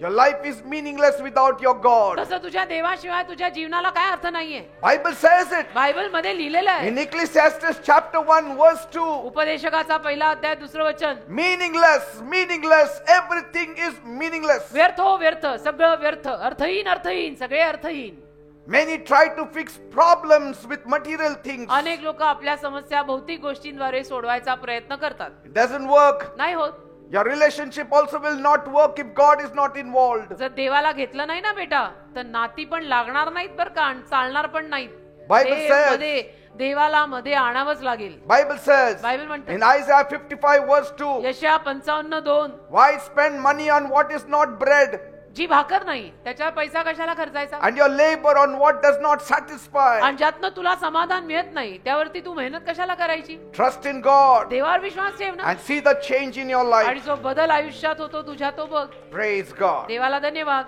Your life is meaningless without your God. तसं तुझ्या देवाशिवाय तुझ्या जीवनाला काय अर्थ नाहीये. Bible says it. बायबल मध्ये लिहिलेलं आहे. In Ecclesiastes chapter 1 verse 2. उपदेशकाचा पहिला अध्याय 2 वचन. Meaningless, meaningless, everything is meaningless. व्यर्थ हो व्यर्थ, सगळं व्यर्थ, अर्थहीन अर्थहीन, सगळे अर्थहीन. Many try to fix problems with material things. अनेक लोक आपल्या समस्या भौतिक गोष्टींद्वारे सोडवायचा प्रयत्न करतात. It doesn't work. नाही होत. Your relationship also will not work if God is not involved. जर देवाला घेतलं नाही ना बेटा तर नाती पण लागणार नाहीत बरं का, चालणार पण नाहीत. Bible says, देवाला मध्ये आणावंच लागेल. Bible says बायबल म्हणते in Isaiah 55 verse 2, यशया 55:2, why spend money on what is not bread जी भाकर नाही त्याच्यावर पैसा कशाला खर्चायचा, and your labor on what does not satisfy? आणि ज्यातनं तुला समाधान मिळत नाही त्यावरती तू मेहनत कशाला करायची. Trust in God देवावर विश्वास ठेव ना, and see the change in your आणि life. जो बदल आयुष्यात होतो तुझ्या तो बघ. Praise God. देवाला धन्यवाद.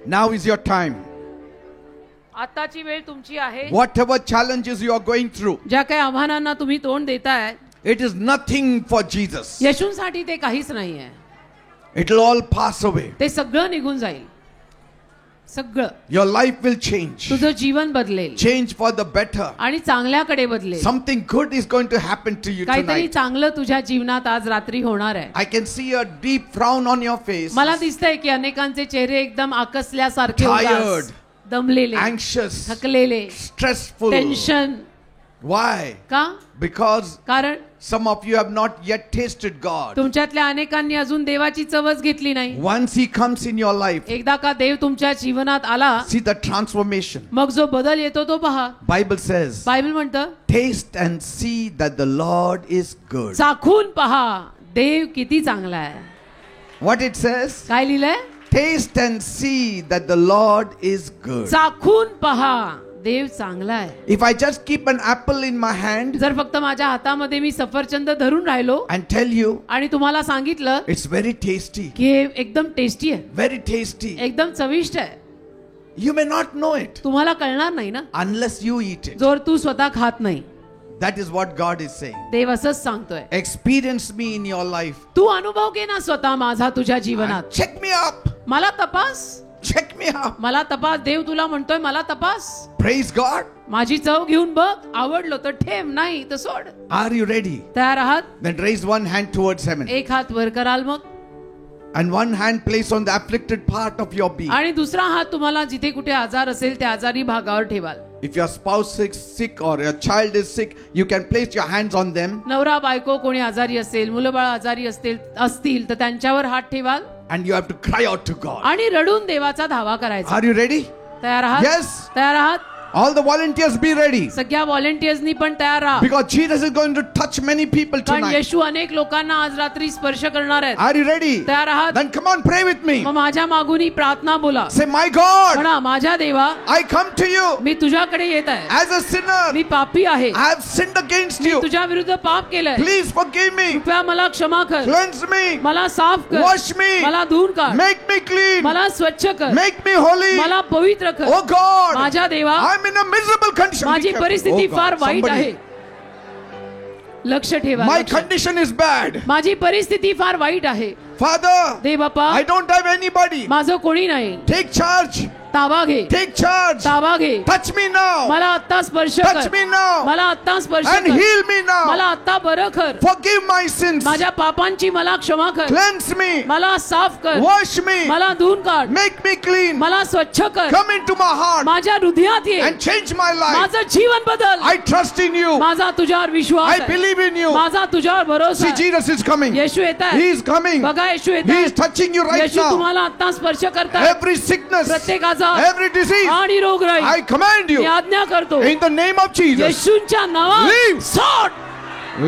Now is your time. आताची वेळ तुमची आहे. Whatever challenges you are going through, ज्या काही आव्हानांना तुम्ही तोंड देताय, it is nothing for Jesus. येशूंसाठी ते काहीच नाहीये. It will all pass away. ते सगळं निघून जाईल. सगळं. Your life will change. तुझं जीवन बदलेल. Change for the better. आणि चांगल्याकडे बदलेल. Something good is going to happen to you काहीतरी tonight. चांगलं तुझ्या जीवनात आज रात्री होणार आहे. I can see a deep frown on your face. मला दिसतंय की अनेकांचे चेहरे एकदम आकसल्यासारखे, Tired. दमलेले, Anxious. थकलेले, Stressful. टेन्शन. Why? का? Because कारण some of you have not yet tasted God. तुमच्यातल्या अनेकांनी अजून देवाची चवच घेतली नाही. Once He comes in your life, एकदा का देव तुमच्या जीवनात आला, see the transformation. मग जो बदल येतो तो पहा. Bible says, बायबल म्हणतं taste and see that the Lord is good. चाखून पहा देव किती चांगला आहे. What it says? काय लिहिलंय? Taste and see that the Lord is good. चाखून पहा देव चांगला आहे. If I just keep an apple in my hand जर फक्त माझ्या हातामध्ये मी सफरचंद धरून राहिलो and tell you आणि तुम्हाला सांगितलं it's very tasty, की हे एकदम टेस्टी आहे, very tasty, एकदम चविष्ट आहे, you may not know it तुम्हाला कळणार नाही ना unless you eat it. जर तू स्वतः खात नाही. That is what God is saying. देव असंच सांगतोय, Experience me in your life. तू अनुभव घे ना स्वतः माझा तुझ्या जीवनात. Check me up. मला तपास, Check me up. मला तपास. देव तुला म्हणतोय मला तपास. Praise God. माझी चव घेऊन बघ, आवडलं तर ठेव, नाही तर सोड. Are you ready? तयार आहात? Then raise one hand towards heaven. एक हात वर कराल मग, And one hand place on the afflicted part of your being. आणि दुसरा हात तुम्हाला जिथे कुठे आजार असेल त्या आजारी भागावर ठेवाल. If your spouse is sick or your child is sick, you can place your hands on them. नवरा बायको कोणी आजारी असेल, मुलं बाळ आजारी असतील तर त्यांच्यावर हात ठेवाल And you have to cry out to God. आणि रडून देवाचा धावा करायचा. Are you ready? तयार आहात? Yes. तयार आहात? All the volunteers be ready. सगळ्या व्हॉलंटियर्सनी पण तयार राहा, Because Jesus is going to touch many people कारण tonight. येशू अनेक लोकांना आज रात्री स्पर्श करणार आहेत. Are you ready? तयार आहात? Then come on, pray with me. मग माझ्या मागून प्रार्थना बोला. Say, my God, म्हणा, माझ्या देवा, I come to you मी तुझ्याकडे येत आहे. as a sinner. मी पापी आहे, I have sinned against you. तुझ्या विरुद्ध पाप केलंय. Please forgive me. कृपया मला क्षमा कर, Cleanse me. मला साफ कर, Wash me. मला धुवून काढ, Make me clean. मला स्वच्छ कर, Make me holy. मला पवित्र कर. Oh God, माझ्या देवा, I'm in a miserable condition. माझी Be careful. परिस्थिती Oh God, फार वाईट somebody. आहे. लक्ष ठेवा. My लक्ष. condition is bad. माझी परिस्थिती फार वाईट आहे. Father, दे बापा, I don't have anybody. माझं कोणी नाही. Take charge. ताबा घे, Take charge. ताबा घे. Touch me now. मला आत्ता स्पर्श Touch कर, me now. मला आत्ता स्पर्श And कर, heal me मला now. आत्ता बरं कर. Forgive my sins. माझ्या पापांची मला क्षमा कर, Cleanse me. मला साफ कर, Wash me. मला धुवून काढ, Make me clean. मला स्वच्छ कर, Come into my heart माझ्या हृदयात ये, and change my life. माझं जीवन बदल. I trust in you. माझा तुझ्यावर विश्वास I आहे, believe in you. माझा तुझ्यावर भरोसा See, आहे. Jesus is coming. येशू येत He आहे, is coming. बघा येशू येत He आहे. is touching you right Yeshu now. तुम्हाला आता स्पर्श करतात. Every sickness, प्रत्येक आजार, every disease, आणि रोगराई I command मी you आज्ञा करतो, in the name of Jesus. येशूंच्या नावात Leave. सोड,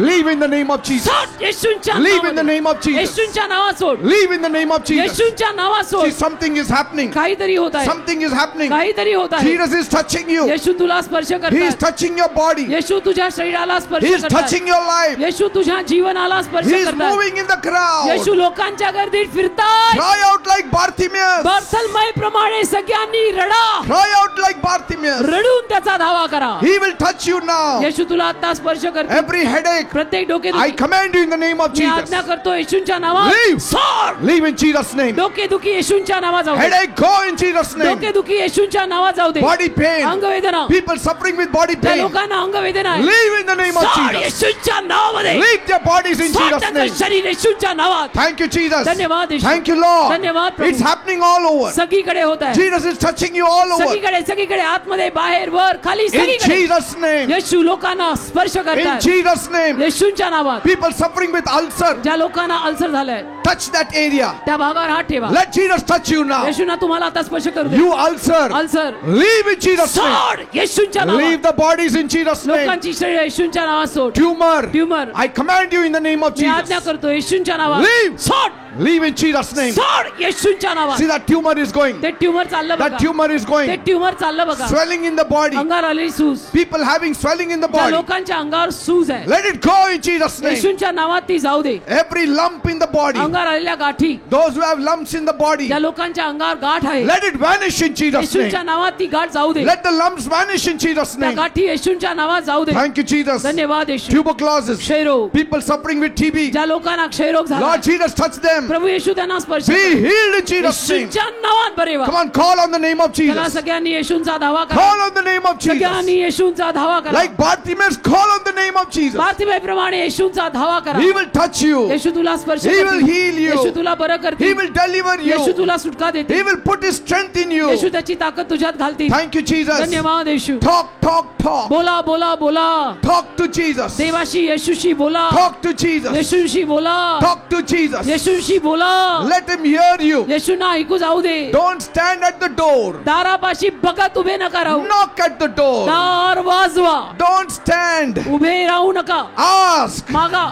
Leave in the name of Jesus. सोड. येशूंच्या Leave in the नावात, name of Jesus. येशूंच्या नावात सोड, Leave in the name of Jesus. येशूंच्या नावात See, सोड. something is happening. काहीतरी होत आहे, Something is happening. काहीतरी होत आहे. Jesus is touching you. येशू तुला स्पर्श He is करतात. touching your body. येशू तुझ्या शरीराला स्पर्श He is करतात. touching your life. येशू तुझ्या जीवनाला स्पर्श He is करतात. moving in the crowd. येशू लोकांच्या गर्दीत फिरतात. Cry out like Bartimaeus. बर्थलमै प्रमाणे सगळ्यांनी रडा, Cry out like Bartimaeus. रडून त्याचा धावा करा. He will touch you now. येशू तुला आता स्पर्श करतो. Every headache, प्रत्येक डोके I command you in the name of me Jesus. आज्ञा करतो येशूंच्या नावात Leave. सोड. Leave in Jesus' name. डोके दुखी येशूंच्या नावात जाऊ दे. Headache, go in Jesus' name. डोके दुखी येशूंच्या नावात जाऊ दे. Body pain, अंगवेदना, people suffering with body त्या pain, लोकांना अंगवेदना आहे. leave in the name of सोड Jesus. येशूंच्या नावामध्ये. Leave their bodies in सोड Jesus' त्यांचं name. शरीर येशूंच्या नावात. Thank you, Jesus. धन्यवाद येशू. Thank you, Lord. धन्यवाद प्रभू. It's happening all over. सगळीकडे होत आहे. Jesus is touching you all over. सगळीकडे सगळीकडे, आतमध्ये, बाहेर, वर, खाली, In सगळीकडे Jesus' name. येशू लोकांना स्पर्श In करतात. Jesus' name. येशूंच्या नावात. People suffering with ulcer, ज्या लोकांना अल्सर झालाय touch that area. त्या भागावर हात ठेवा. Let Jesus touch you now. येशूंना तुम्हाला आता स्पर्श करू दे. You ulcer, ulcer leave in Jesus' name. सोड येशूंच्या Leave नावात. the bodies in Jesus' name. लोकांची शरीर येशूंच्या नावात सोड. Tumor, tumour I command you in the name of मी आज्ञा Jesus. करतो येशूंच्या नावात. Leave. सोड, Leave in Jesus' name. सोड येशूंच्या नावात. See, that tumor is going. ते ट्यूमर चाललं That बघा. tumor is ते going. ट्यूमर चाललं बघा. Swelling in the body. अंगावर आलेली सूज, People having swelling in the त्या body. लोकांच्या अंगावर सूज आहे. Let it go in Jesus' name. येशूंच्या नावात ती जाऊ दे. Every lump in the body. अंगावर आलेल्या गाठी, Those who have lumps in the body. ज्या लोकांच्या अंगावर गाठ आहे, Let it vanish in Jesus' येशूंच्या name. नावात ती गाठ जाऊ दे. Let the lumps vanish in Jesus' त्या name. गाठी येशूंच्या नावात जाऊ दे. Thank you, Jesus. धन्यवाद येशू. Tuberculosis. क्षयरोग, People suffering with TB. ज्या लोकांना क्षयरोग झाला, Lord Jesus, touch them. प्रभू येशू त्यांना स्पर्श Be कर. healed in Jesus' name. येशूंच्या नावात बरे व्हा. Come on, call on the name of चला Jesus. सगळ्यांनी येशूंचा धावा करा. Call on the name of सगळ्यांनी Jesus. येशूंचा धावा करा. Like Bartimaeus, call on the name of Jesus. बारतिमाईप्रमाणे येशूंचा धावा करा. He will touch you. येशू तुला स्पर्श He will करतील. heal you. येशू तुला बरं He करतील. will deliver Yeshu you. तुला सुटका देते. He will put His strength in you. येशू त्याची ताकद तुझ्यात घालतील. Thank you, Jesus. धन्यवाद येशू. Talk, talk, talk. बोला बोला बोला. Talk to Jesus. देवाशी येशूशी बोला. Talk to Jesus. येशूशी बोला. Talk to Jesus. येशूशी बोला. Let Him hear you. येशूंना ऐकू जाऊ दे. Don't stand at the door. दारापाशी बघत उभे नका राहू. Knock at the door. दार वाजवा. Don't stand. उभे राहू नका. Ask मागा,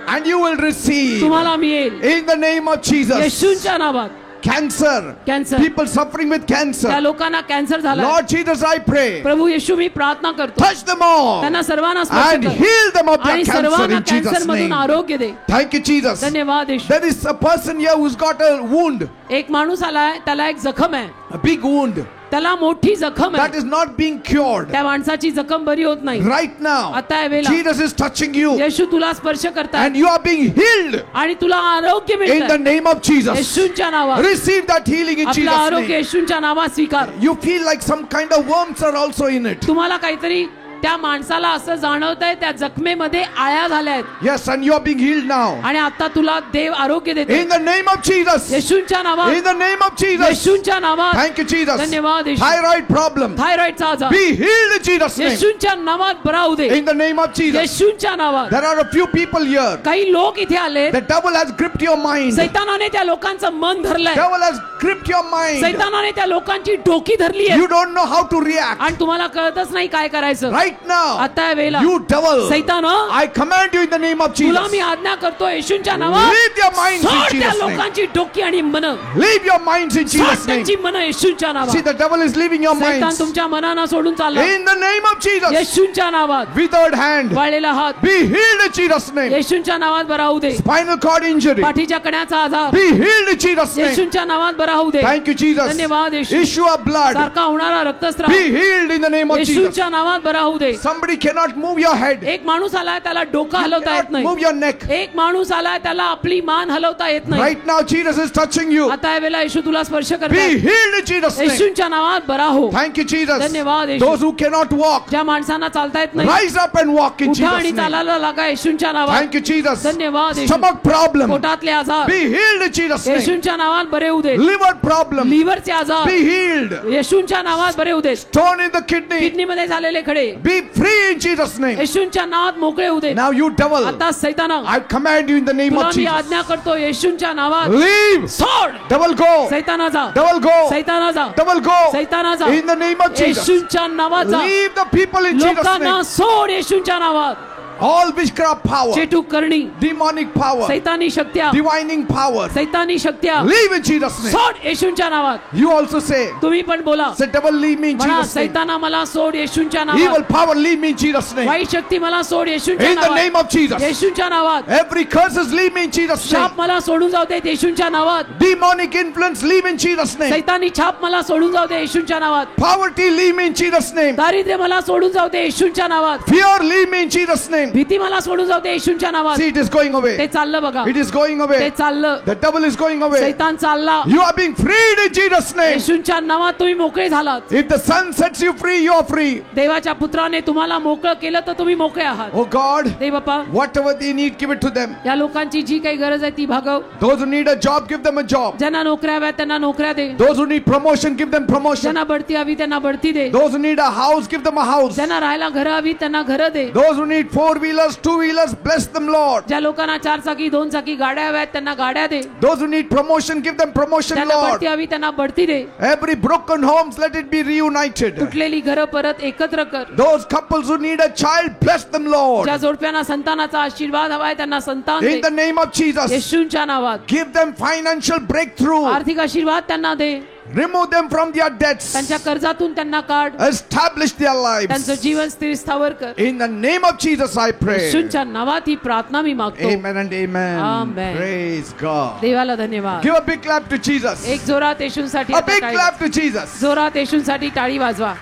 and you will receive. तुम्हाला मिळेल. In the name of Jesus. येशूंच्या नावात. Cancer. Cancer, People suffering with त्या cancer. लोकांना कॅन्सर झाला. Lord Jesus, I pray. प्रभू येशू मी प्रार्थना करतो, Touch them all त्यांना सर्वांना स्पर्श and कर heal them of their आणि cancer सर्वांना in Jesus' कॅन्सर मधून name. आरोग्य दे. Thank you, Jesus. धन्यवाद येशू. There is a person here who's got a wound, एक माणूस आलाय, त्याला एक जखम आहे, a big wound. त्याला मोठी जखम that आहे. is not being cured. त्या माणसाची जखम बरी होत नाही. Right now, आता या वेळेला Jesus is touching you येशू तुला स्पर्श करतात and you are being healed आणि तुला आरोग्य in the मिळतं. name of Jesus. येशूंच्या नावात Receive that healing in आपलं Jesus' आरोग्य name. येशूंच्या नावात स्वीकार. You feel like some kind of worms are also in it. तुम्हाला काहीतरी त्या माणसाला असं जाणवतंय त्या जखमेमध्ये आळ्या झाल्या आहेत Yes, and you are being healed now. आणि आता तुला देव आरोग्य देतो. In the name of Jesus. येशूंच्या नावात. In the name of Jesus. येशूंच्या नावात. Thank you, Jesus. धन्यवाद येशू. Thyroid problem. थायरॉइडचा आजार Be healed in Jesus' name. येशूंच्या नावात बरा होऊ दे. In the name of Jesus. येशूंच्या नावात. There are a few people here. काही लोक इथे आले. The devil has gripped your mind. सैतानाने त्या लोकांचं मन धरलंय. Devil has gripped your mind. सैतानाने त्या लोकांची डोकी धरली आहे You don't know how to react. आणि तुम्हाला कळतच नाही काय करायचं. Right now, आता या वेळेला you devil, सैतान I command you in the name of तुला Jesus. मी आज्ञा करतो येशूंच्या नावात. Leave your minds in सोड त्या Jesus' name. लोकांची डोकी आणि मन. Leave your minds in सोड Jesus' name. त्यांची मन येशूंच्या See, नावात. the devil is leaving your सैतान minds. तुमच्या मनानं सोडून चालला. In the name of Jesus. येशूंच्या नावात. Withered hand, वाळलेला हात be healed in Jesus' name. येशूंच्या नावात बरा होऊ दे. Spinal cord injury, पाठीच्या कण्याचा आजार be healed in Jesus' name. येशूंच्या नावात बरा होऊ दे. Thank you, Jesus. धन्यवाद येशू. Issue of blood, सारखा होणारा रक्तस्राव be healed in the name of Jesus. येशूंच्या नावात बरा होऊ दे. Somebody cannot move your head, एक माणूस आलाय त्याला डोकं हलवता येत cannot नाही. move your neck. एक माणूस आलाय त्याला आपली मान हलवता येत नाही. Right now, Jesus is touching you. आता या वेळेला येशू तुला स्पर्श Be करतात. healed in Jesus' name. येशूंच्या नावात बरा हो. Thank you, Jesus. धन्यवाद येशू. Those who cannot walk, ज्या माणसांना चालता येत नाही rise up and walk in उठा आणि Jesus' name. चालायला लागा येशूंच्या नावात. Thank you, Jesus. धन्यवाद येशू. Stomach problem, पोटातले आजार be healed in Jesus' name. येशूंच्या नावात बरे होऊ दे. Liver problem, लिव्हरचे आजार be healed. येशूंच्या नावात बरे होऊ दे. Stone in the kidney, किडनीमध्ये झालेले खडे be free in Jesus' name. येशूंच्या नावात मोकळे होऊ दे. Now, you devil, आता सैताना I command you in the name तुला of मी Jesus. आज्ञा करतो येशूंच्या नावात Leave. सोड. Devil, go. सैताना जा. Devil, go. सैताना जा. Devil, go. सैताना जा. In the name of Jesus. येशूंच्या नावात जा. Leave the people in Jesus' लोकांना name. सोड येशूंच्या नावात. All witchcraft power, चेटूक करणी demonic power, सैतानी शक्त्या divining power, सैतानी शक्त्या leave in Jesus' name. सोड येशूंच्या नावात. You also say, तुम्ही पण बोला say, devil, leave me in म्हणा Jesus' name. सैताना मला सोड येशूंच्या Evil नावात. power, leave me in Jesus' name. वाईट शक्ती मला सोड येशूंच्या In the name नावात. of Jesus. येशूंच्या नावात. Every curses, leave me in Jesus' name. छाप मला सोडून जाऊ दे येशूंच्या नावात. Demonic influence, leave in Jesus' name. सैतानी छाप मला सोडून जाऊ दे येशूंच्या नावात. Poverty, leave me in Jesus' name. दारिद्र्य मला सोडून जाऊ दे येशूंच्या नावात. Fear, leave me in Jesus' name. भीती मला सोडून जाऊ दे येशूंच्या नावात. See, it is going ते away. चाललं बघा. It is going ते away. चाललं. The devil is going away. सैतान चालला. You are being freed in Jesus' name. येशूंच्या नावात तुम्ही मोकळे झालात. If the Son sets you free, you are free. देवाच्या पुत्राने तुम्हाला मोकळं केलं तर तुम्ही मोकळे आहात. Oh God, Dev Bappa whatever they need, give it to them. या लोकांची जी काही गरज आहे ती भागव. Those who need a job, give them a job. ज्यांना नोकऱ्या हव्या त्यांना नोकऱ्या दे. Those who need promotion, give them promotion. ज्यांना बढती हवी त्यांना बढती दे. Those who need a house, give them a house. ज्यांना राहायला घरं हवी त्यांना घरं दे. Those who need 4-wheelers, 2-wheelers, bless them, Lord. ज्या लोकांना 4 चाकी 2 चाकी गाड्या हव्यात त्यांना गाड्या दे. Those who need promotion, give them promotion, ज्यांना Lord. बढती हवी त्यांना बढती दे. Every broken homes, let it be reunited. तुटलेली घरं परत एकत्र कर. Those couples who need a child, bless them, Lord. ज्या जोडप्यांना संतानाचा आशीर्वाद हवाय त्यांना संतान In the they. name of Jesus, येशूंच्या नावात. give them financial breakthrough. आर्थिक आशीर्वाद त्यांना दे. Remove them from their debts. त्यांच्या कर्जातून त्यांना काढ. Establish their त्यांचं lives. जीवन स्थिर स्थावर कर. In the name of Jesus, I pray. येशूंच्या नावात ही प्रार्थना मी मागतो. Amen and amen. Amen. Praise God. देवाला धन्यवाद. Give a big clap to Jesus. एक जोरात येशूंसाठी A आता big टाळी clap to Jesus. जोरात येशूंसाठी टाळी वाजवा.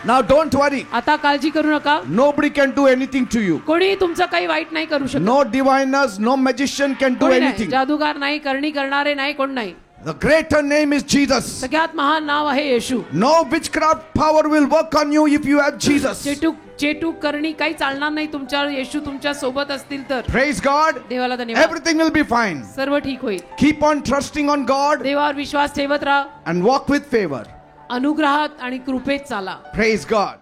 Now don't worry. आता काळजी करू नका. Nobody can do anything to you. कोणी तुमचं काही वाईट नाही करू शकत. No diviners, no magician can do कोणी नाही. anything. जादूगार नाही, करणी करणारे नाही, कोण नाही. The greater name is Jesus. सगळ्यात महान नाव आहे येशू. No witchcraft power will work on you if you have Jesus. चेटूक करणी काही चालणार नाही तुमच्यावर. येशू तुमच्या सोबत असतील तर. Praise God. देवाला धन्यवाद. Everything will be fine. सर्व ठीक होईल. Keep on trusting on God देवावर विश्वास ठेवत राहा. and walk with favor. अनुग्रहात आणि कृपेत चाला. Praise God.